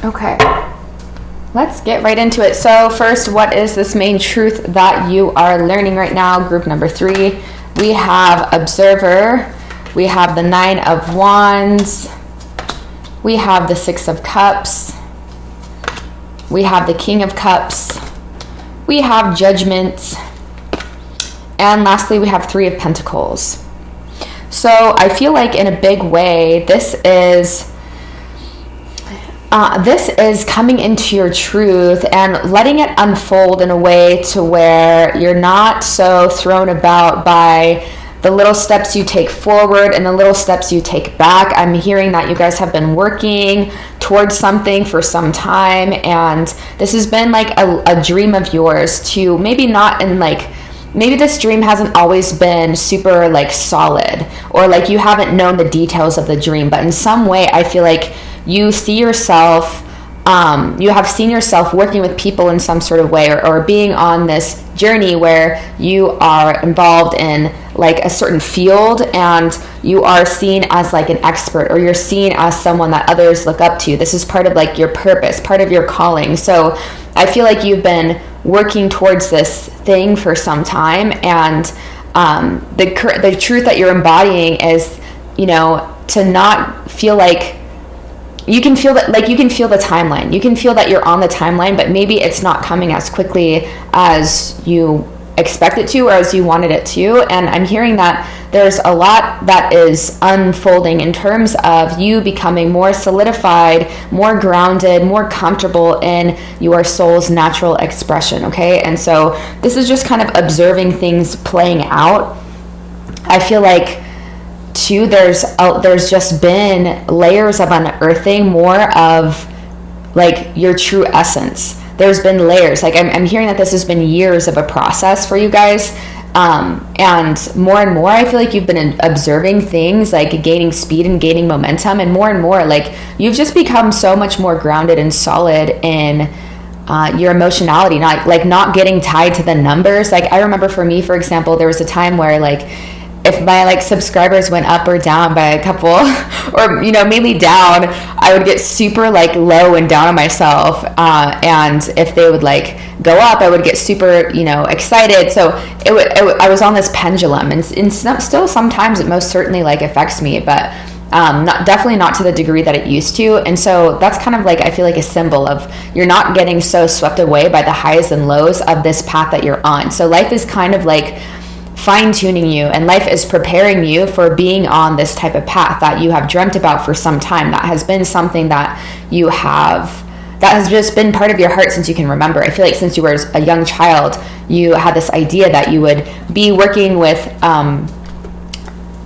Okay. Let's get right into it. So first, what is this main truth that you are learning right now? Group number 3. We have Observer. We have the 9 of Wands. We have the 6 of Cups. We have the King of Cups. We have Judgment. And lastly, we have 3 of Pentacles. So I feel like in a big way, this is coming into your truth and letting it unfold in a way to where you're not so thrown about by the little steps you take forward and the little steps you take back. I'm hearing that you guys have been working towards something for some time, and this has been like a dream of yours to maybe not in like, maybe this dream hasn't always been super like solid, or like you haven't known the details of the dream, but in some way I feel like you see yourself, you have seen yourself working with people in some sort of way, or being on this journey where you are involved in like a certain field and you are seen as like an expert, or you're seen as someone that others look up to. This is part of like your purpose, part of your calling. So I feel like you've been working towards this thing for some time, and the truth that you're embodying is, you know, to not feel like you can feel that, like you can feel the timeline. You can feel that you're on the timeline, but maybe it's not coming as quickly as you expect it to, or as you wanted it to. And I'm hearing that there's a lot that is unfolding in terms of you becoming more solidified, more grounded, more comfortable in your soul's natural expression. Okay. And so this is just kind of observing things playing out. I feel like too, there's just been layers of unearthing more of like your true essence. There's been layers. Like I'm hearing that this has been years of a process for you guys. And more I feel like you've been observing things, like gaining speed and gaining momentum, and more like you've just become so much more grounded and solid in your emotionality, not getting tied to the numbers. Like I remember for me, for example, there was a time where like if my like subscribers went up or down by a couple, or you know, mainly down, I would get super like low and down on myself, and if they would like go up, I would get super, you know, excited. So I was on this pendulum, and still sometimes it most certainly like affects me, but definitely not to the degree that it used to. And so that's kind of like, I feel like a symbol of you're not getting so swept away by the highs and lows of this path that you're on. So life is kind of like fine-tuning you, and life is preparing you for being on this type of path that you have dreamt about for some time. That has been something that has just been part of your heart since you can remember. I feel like since you were a young child, you had this idea that you would be working with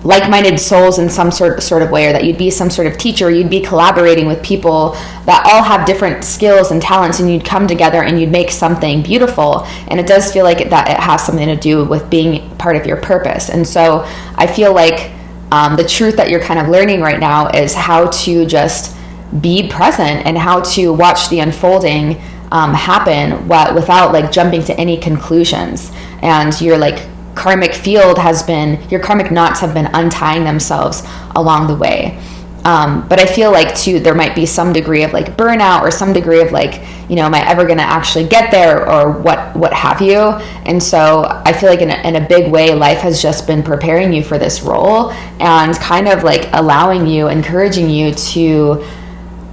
like-minded souls in some sort of way, or that you'd be some sort of teacher, you'd be collaborating with people that all have different skills and talents, and you'd come together and you'd make something beautiful. And it does feel like that it has something to do with being part of your purpose. And so I feel like the truth that you're kind of learning right now is how to just be present and how to watch the unfolding happen without like jumping to any conclusions. And you're like, karmic field has been, your karmic knots have been untying themselves along the way. But I feel like too, there might be some degree of like burnout, or some degree of like, you know, am I ever going to actually get there, or what have you? And so I feel like in a big way, life has just been preparing you for this role, and kind of like allowing you, encouraging you to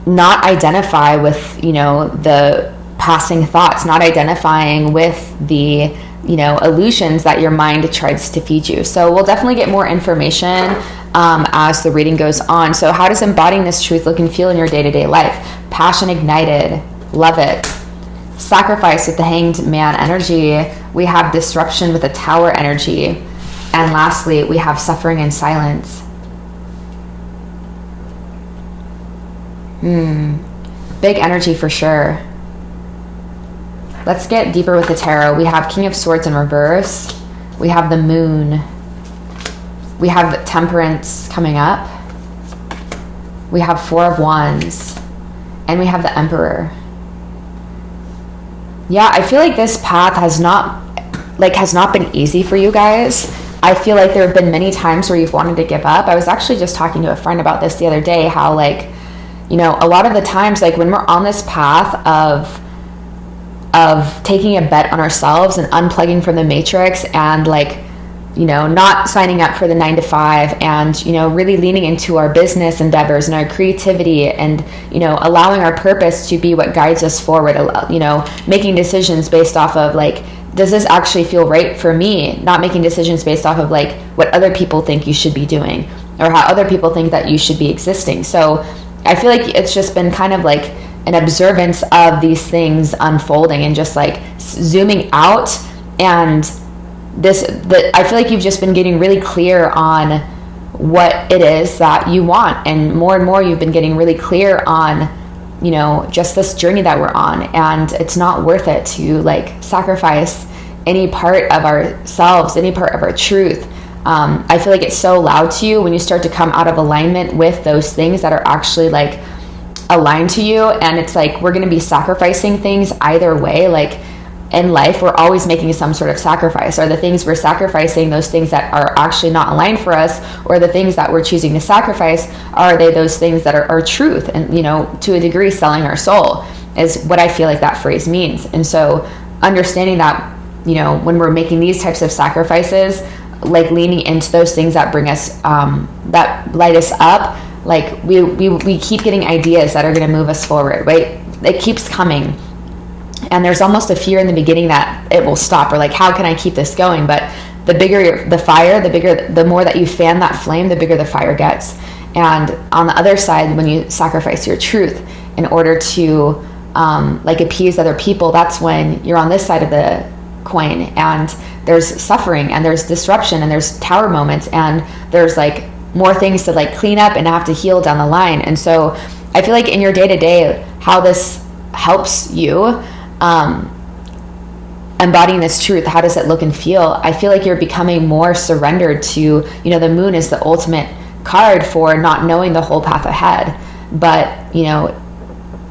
not identify with, you know, the passing thoughts, not identifying with the, you know, illusions that your mind tries to feed you. So we'll definitely get more information as the reading goes on. So how does embodying this truth look and feel in your day-to-day life? Passion ignited, love it. Sacrifice with the Hanged Man energy. We have disruption with the Tower energy. And lastly, we have suffering in silence. Big energy for sure. Let's get deeper with the tarot. We have King of Swords in reverse. We have the Moon. We have Temperance coming up. We have Four of Wands. And we have the Emperor. Yeah, I feel like this path has not been easy for you guys. I feel like there have been many times where you've wanted to give up. I was actually just talking to a friend about this the other day, how like, you know, a lot of the times, like when we're on this path of taking a bet on ourselves and unplugging from the matrix, and like, you know, not signing up for the 9 to 5, and, you know, really leaning into our business endeavors and our creativity, and, you know, allowing our purpose to be what guides us forward, you know, making decisions based off of like, does this actually feel right for me? Not making decisions based off of like what other people think you should be doing, or how other people think that you should be existing. So I feel like it's just been kind of like an observance of these things unfolding, and just like zooming out. And I feel like you've just been getting really clear on what it is that you want, and more you've been getting really clear on, you know, just this journey that we're on. And it's not worth it to like sacrifice any part of ourselves, any part of our truth. I feel like it's so loud to you when you start to come out of alignment with those things that are actually like aligned to you. And it's like, we're going to be sacrificing things either way. Like in life, we're always making some sort of sacrifice. Are the things we're sacrificing those things that are actually not aligned for us, or the things that we're choosing to sacrifice, are they those things that are our truth? And, you know, to a degree, selling our soul is what I feel like that phrase means. And so understanding that, you know, when we're making these types of sacrifices, like leaning into those things that bring us, that light us up, like we keep getting ideas that are going to move us forward, right? It keeps coming. And there's almost a fear in the beginning that it will stop, or like, how can I keep this going? But the bigger the fire, the more that you fan that flame, the bigger the fire gets. And on the other side, when you sacrifice your truth in order to like appease other people, that's when you're on this side of the coin, and there's suffering, and there's disruption, and there's tower moments, and there's like more things to like clean up and have to heal down the line. And so I feel like in your day-to-day, how this helps you embodying this truth, how does it look and feel? I feel like you're becoming more surrendered to, you know, the moon is the ultimate card for not knowing the whole path ahead. But, you know,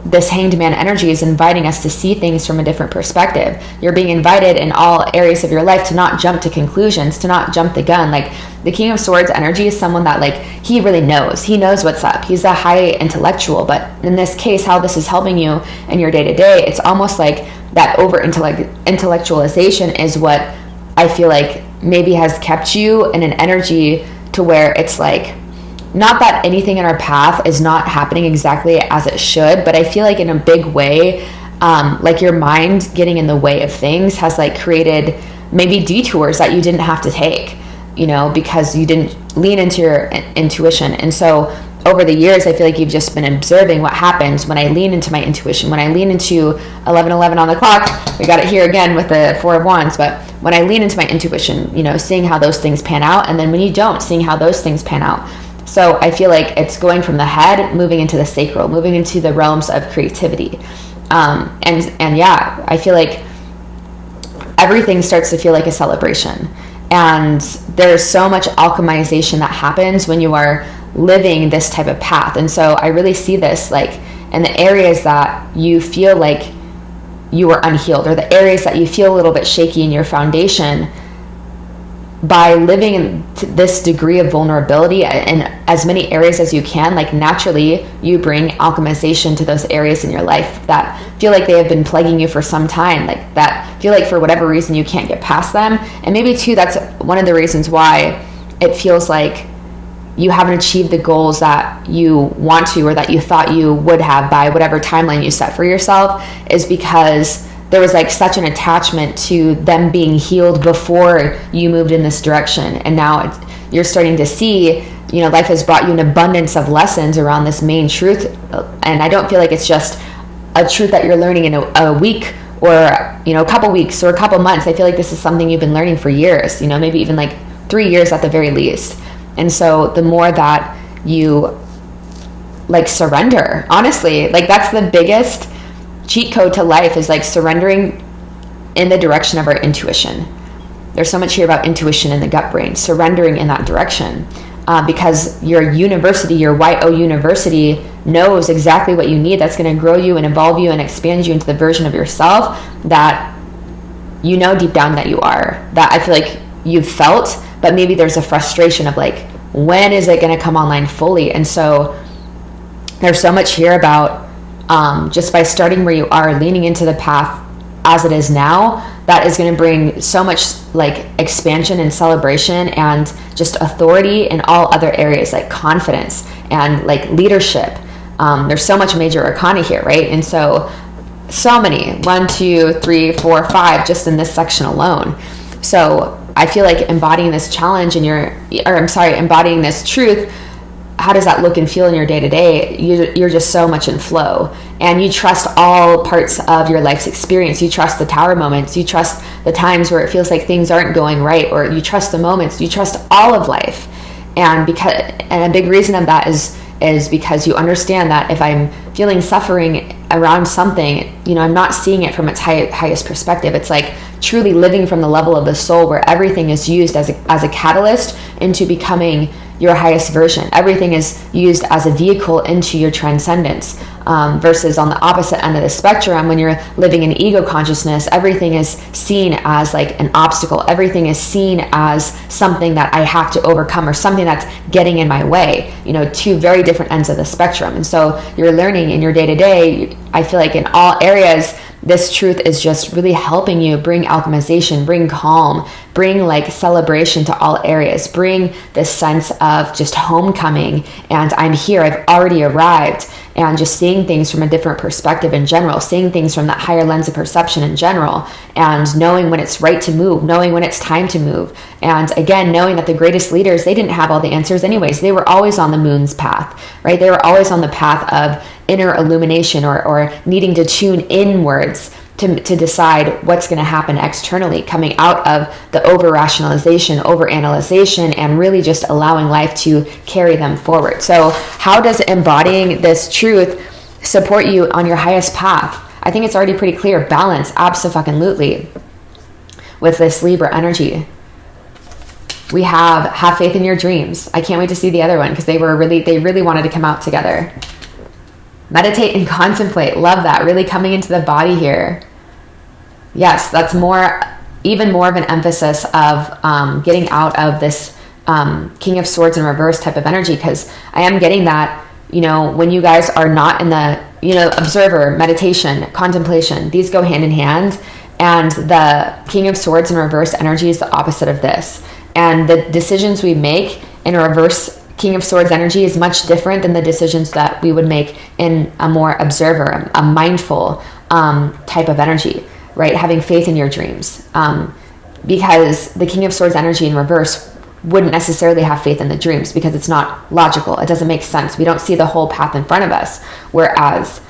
this hanged man energy is inviting us to see things from a different perspective. You're being invited in all areas of your life to not jump to conclusions, to not jump the gun. Like the King of Swords energy is someone that like, he really knows. He knows what's up. He's a high intellectual. But in this case, how this is helping you in your day-to-day, it's almost like that intellectualization is what I feel like maybe has kept you in an energy to where it's like, not that anything in our path is not happening exactly as it should, but I feel like in a big way, like your mind getting in the way of things has like created maybe detours that you didn't have to take, you know, because you didn't lean into your intuition. And so over the years, I feel like you've just been observing what happens when I lean into my intuition, when I lean into 11:11 on the clock. We got it here again with the Four of Wands, but when I lean into my intuition, you know, seeing how those things pan out, and then when you don't, seeing how those things pan out. So I feel like it's going from the head, moving into the sacral, moving into the realms of creativity. And yeah, I feel like everything starts to feel like a celebration. And there's so much alchemization that happens when you are living this type of path. And so I really see this like in the areas that you feel like you are unhealed, or the areas that you feel a little bit shaky in your foundation. By living in this degree of vulnerability in as many areas as you can, like naturally you bring alchemization to those areas in your life that feel like they have been plaguing you for some time, like that feel like for whatever reason you can't get past them. And maybe too, that's one of the reasons why it feels like you haven't achieved the goals that you want to, or that you thought you would have by whatever timeline you set for yourself, is because there was like such an attachment to them being healed before you moved in this direction. And now you're starting to see, you know, life has brought you an abundance of lessons around this main truth. And I don't feel like it's just a truth that you're learning in a week, or, you know, a couple weeks or a couple months. I feel like this is something you've been learning for years, you know, maybe even like 3 years at the very least. And so the more that you like surrender, honestly, like that's the biggest cheat code to life, is like surrendering in the direction of our intuition. There's so much here about intuition in the gut brain, surrendering in that direction, because your university, your YO university, knows exactly what you need. That's going to grow you and evolve you and expand you into the version of yourself that you know deep down that you are, that I feel like you've felt, but maybe there's a frustration of like, when is it going to come online fully? And so There's so much here about just by starting where you are, leaning into the path as it is now, that is going to bring so much like expansion and celebration and just authority in all other areas, like confidence and like leadership. There's so much major arcana here, right? And so many, 1, 2, 3, 4, 5, just in this section alone. So I feel like embodying this challenge embodying this truth, how does that look and feel in your day-to-day? You're just so much in flow, and you trust all parts of your life's experience. You trust the tower moments. You trust the times where it feels like things aren't going right, or you trust the moments. You trust all of life. And a big reason of that is because you understand that if I'm feeling suffering around something, I'm not seeing it from its highest perspective. It's like truly living from the level of the soul, where everything is used as a catalyst into becoming your highest version. Everything is used as a vehicle into your transcendence, versus on the opposite end of the spectrum, when you're living in ego consciousness, everything is seen as like an obstacle. Everything is seen as something that I have to overcome, or something that's getting in my way, two very different ends of the spectrum. And so you're learning in your day-to-day, I feel like in all areas, this truth is just really helping you bring alchemization, bring calm, bring like celebration to all areas, bring this sense of just homecoming, and I'm here, I've already arrived, and just seeing things from a different perspective in general, seeing things from that higher lens of perception in general, and knowing when it's right to move, knowing when it's time to move. And again, knowing that the greatest leaders, they didn't have all the answers anyways. They were always on the moon's path, right? They were always on the path of inner illumination, or needing to tune inwards to decide what's going to happen externally, coming out of the over-rationalization, over-analyzation, and really just allowing life to carry them forward. So how does embodying this truth support you on your highest path? I think it's already pretty clear. Balance, abso-fucking-lutely, with this Libra energy. We have faith in your dreams. I can't wait to see the other one, because they really wanted to come out together. Meditate and contemplate. Love that. Really coming into the body here. Yes, that's even more of an emphasis of getting out of this King of Swords in reverse type of energy, because I am getting that, when you guys are not in the, observer, meditation, contemplation, these go hand in hand, and the King of Swords in reverse energy is the opposite of this. And the decisions we make in a reverse King of Swords energy is much different than the decisions that we would make in a more observer, a mindful type of energy, right? Having faith in your dreams. Because the King of Swords energy in reverse wouldn't necessarily have faith in the dreams, because it's not logical. It doesn't make sense. We don't see the whole path in front of us. Whereas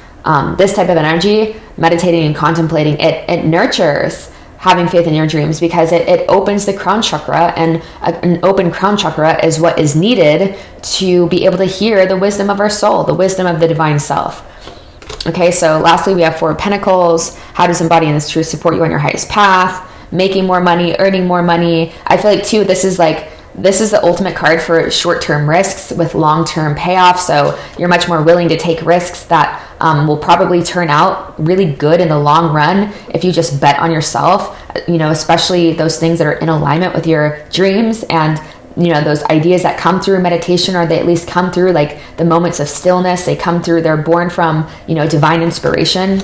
this type of energy, meditating and contemplating, it nurtures having faith in your dreams, because it opens the crown chakra, and an open crown chakra is what is needed to be able to hear the wisdom of our soul, the wisdom of the divine self. Okay, so lastly, we have 4 of Pentacles. How does embodying this truth support you on your highest path? Making more money, earning more money. I feel like too, this is the ultimate card for short-term risks with long-term payoff. So you're much more willing to take risks that will probably turn out really good in the long run if you just bet on yourself, especially those things that are in alignment with your dreams, and those ideas that come through meditation, or they at least come through like the moments of stillness. They're born from divine inspiration.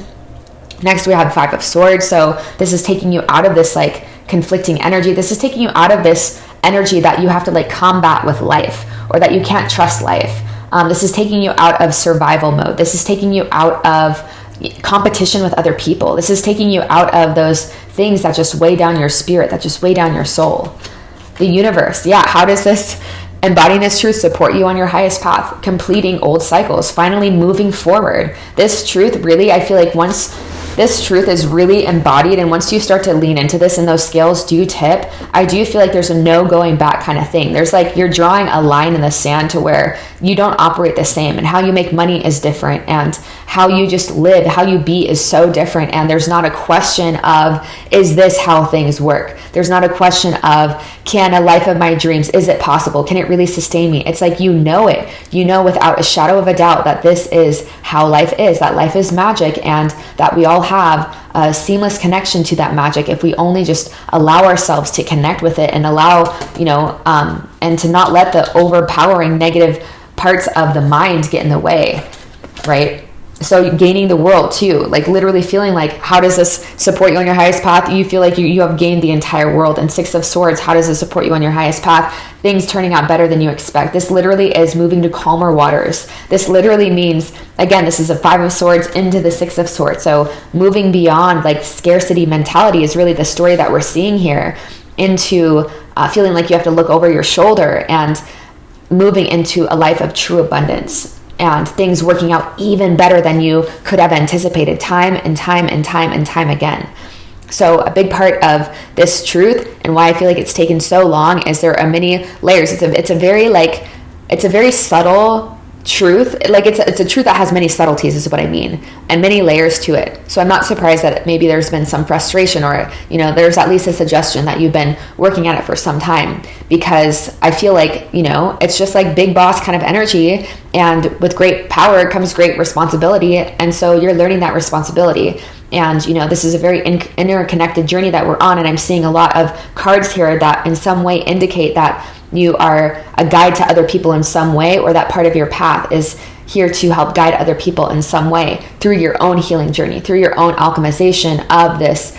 Next, we have 5 of Swords. So this is taking you out of this like conflicting energy. This is taking you out of this energy that you have to like combat with life, or that you can't trust life. This is taking you out of survival mode. This is taking you out of competition with other people. This is taking you out of those things that just weigh down your spirit, that just weigh down your soul. The universe. Yeah. How does this embodying this truth support you on your highest path? Completing old cycles, finally moving forward. This truth really, I feel like once this truth is really embodied, and once you start to lean into this and those scales do tip, I do feel like there's a no going back kind of thing. There's like, you're drawing a line in the sand to where you don't operate the same, and how you make money is different, and how you just live, how you be is so different. And there's not a question of, is this how things work? There's not a question of, can a life of my dreams, is it possible? Can it really sustain me? It's like, it, without a shadow of a doubt that this is how life is, that life is magic, and that we all have a seamless connection to that magic if we only just allow ourselves to connect with it, and allow, and to not let the overpowering negative parts of the mind get in the way. right? So gaining the world too, like literally feeling like, how does this support you on your highest path? You feel like you have gained the entire world. And Six of Swords, how does this support you on your highest path? Things turning out better than you expect. This literally is moving to calmer waters. This literally means, again, this is a Five of Swords into the Six of Swords. So moving beyond like scarcity mentality is really the story that we're seeing here, into feeling like you have to look over your shoulder and moving into a life of true abundance. And things working out even better than you could have anticipated, time and time and time and time again. So a big part of this truth, and why I feel like it's taken so long, is there are many layers. It's a very subtle truth. Like it's a truth that has many subtleties, is what I mean, and many layers to it. So I'm not surprised that maybe there's been some frustration, or there's at least a suggestion that you've been working at it for some time, because I feel like it's just like big boss kind of energy, and with great power comes great responsibility, and so you're learning that responsibility. And this is a very interconnected journey that we're on, and I'm seeing a lot of cards here that in some way indicate that you are a guide to other people in some way, or that part of your path is here to help guide other people in some way through your own healing journey, through your own alchemization of this,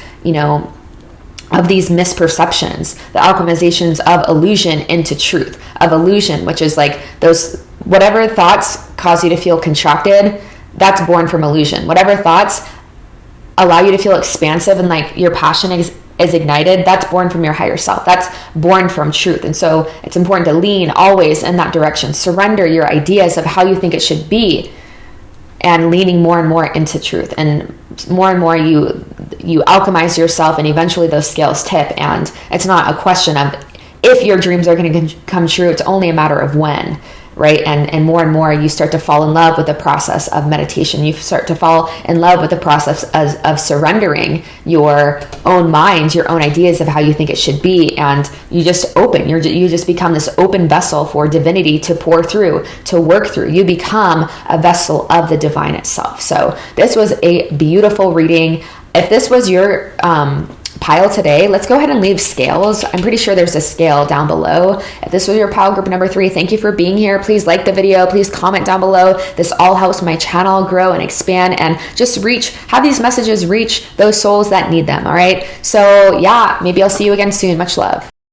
of these misperceptions, the alchemizations of illusion into truth, of illusion, which is like those, whatever thoughts cause you to feel contracted, that's born from illusion. Whatever thoughts allow you to feel expansive and like your passion is ignited, that's born from your higher self. That's born from truth. And so it's important to lean always in that direction. Surrender your ideas of how you think it should be, and leaning more and more into truth. And more you alchemize yourself, and eventually those scales tip. And it's not a question of if your dreams are going to come true, it's only a matter of when. Right? And more you start to fall in love with the process of meditation. You start to fall in love with the process of surrendering your own mind, your own ideas of how you think it should be. And you just open, you just become this open vessel for divinity to pour through, to work through. You become a vessel of the divine itself. So this was a beautiful reading. If this was your pile today, let's go ahead and leave scales. I'm pretty sure there's a scale down below. If this was your pile group number 3, thank you for being here. Please like the video. Please comment down below. This all helps my channel grow and expand, and just have these messages reach those souls that need them. All right. So yeah, maybe I'll see you again soon. Much love.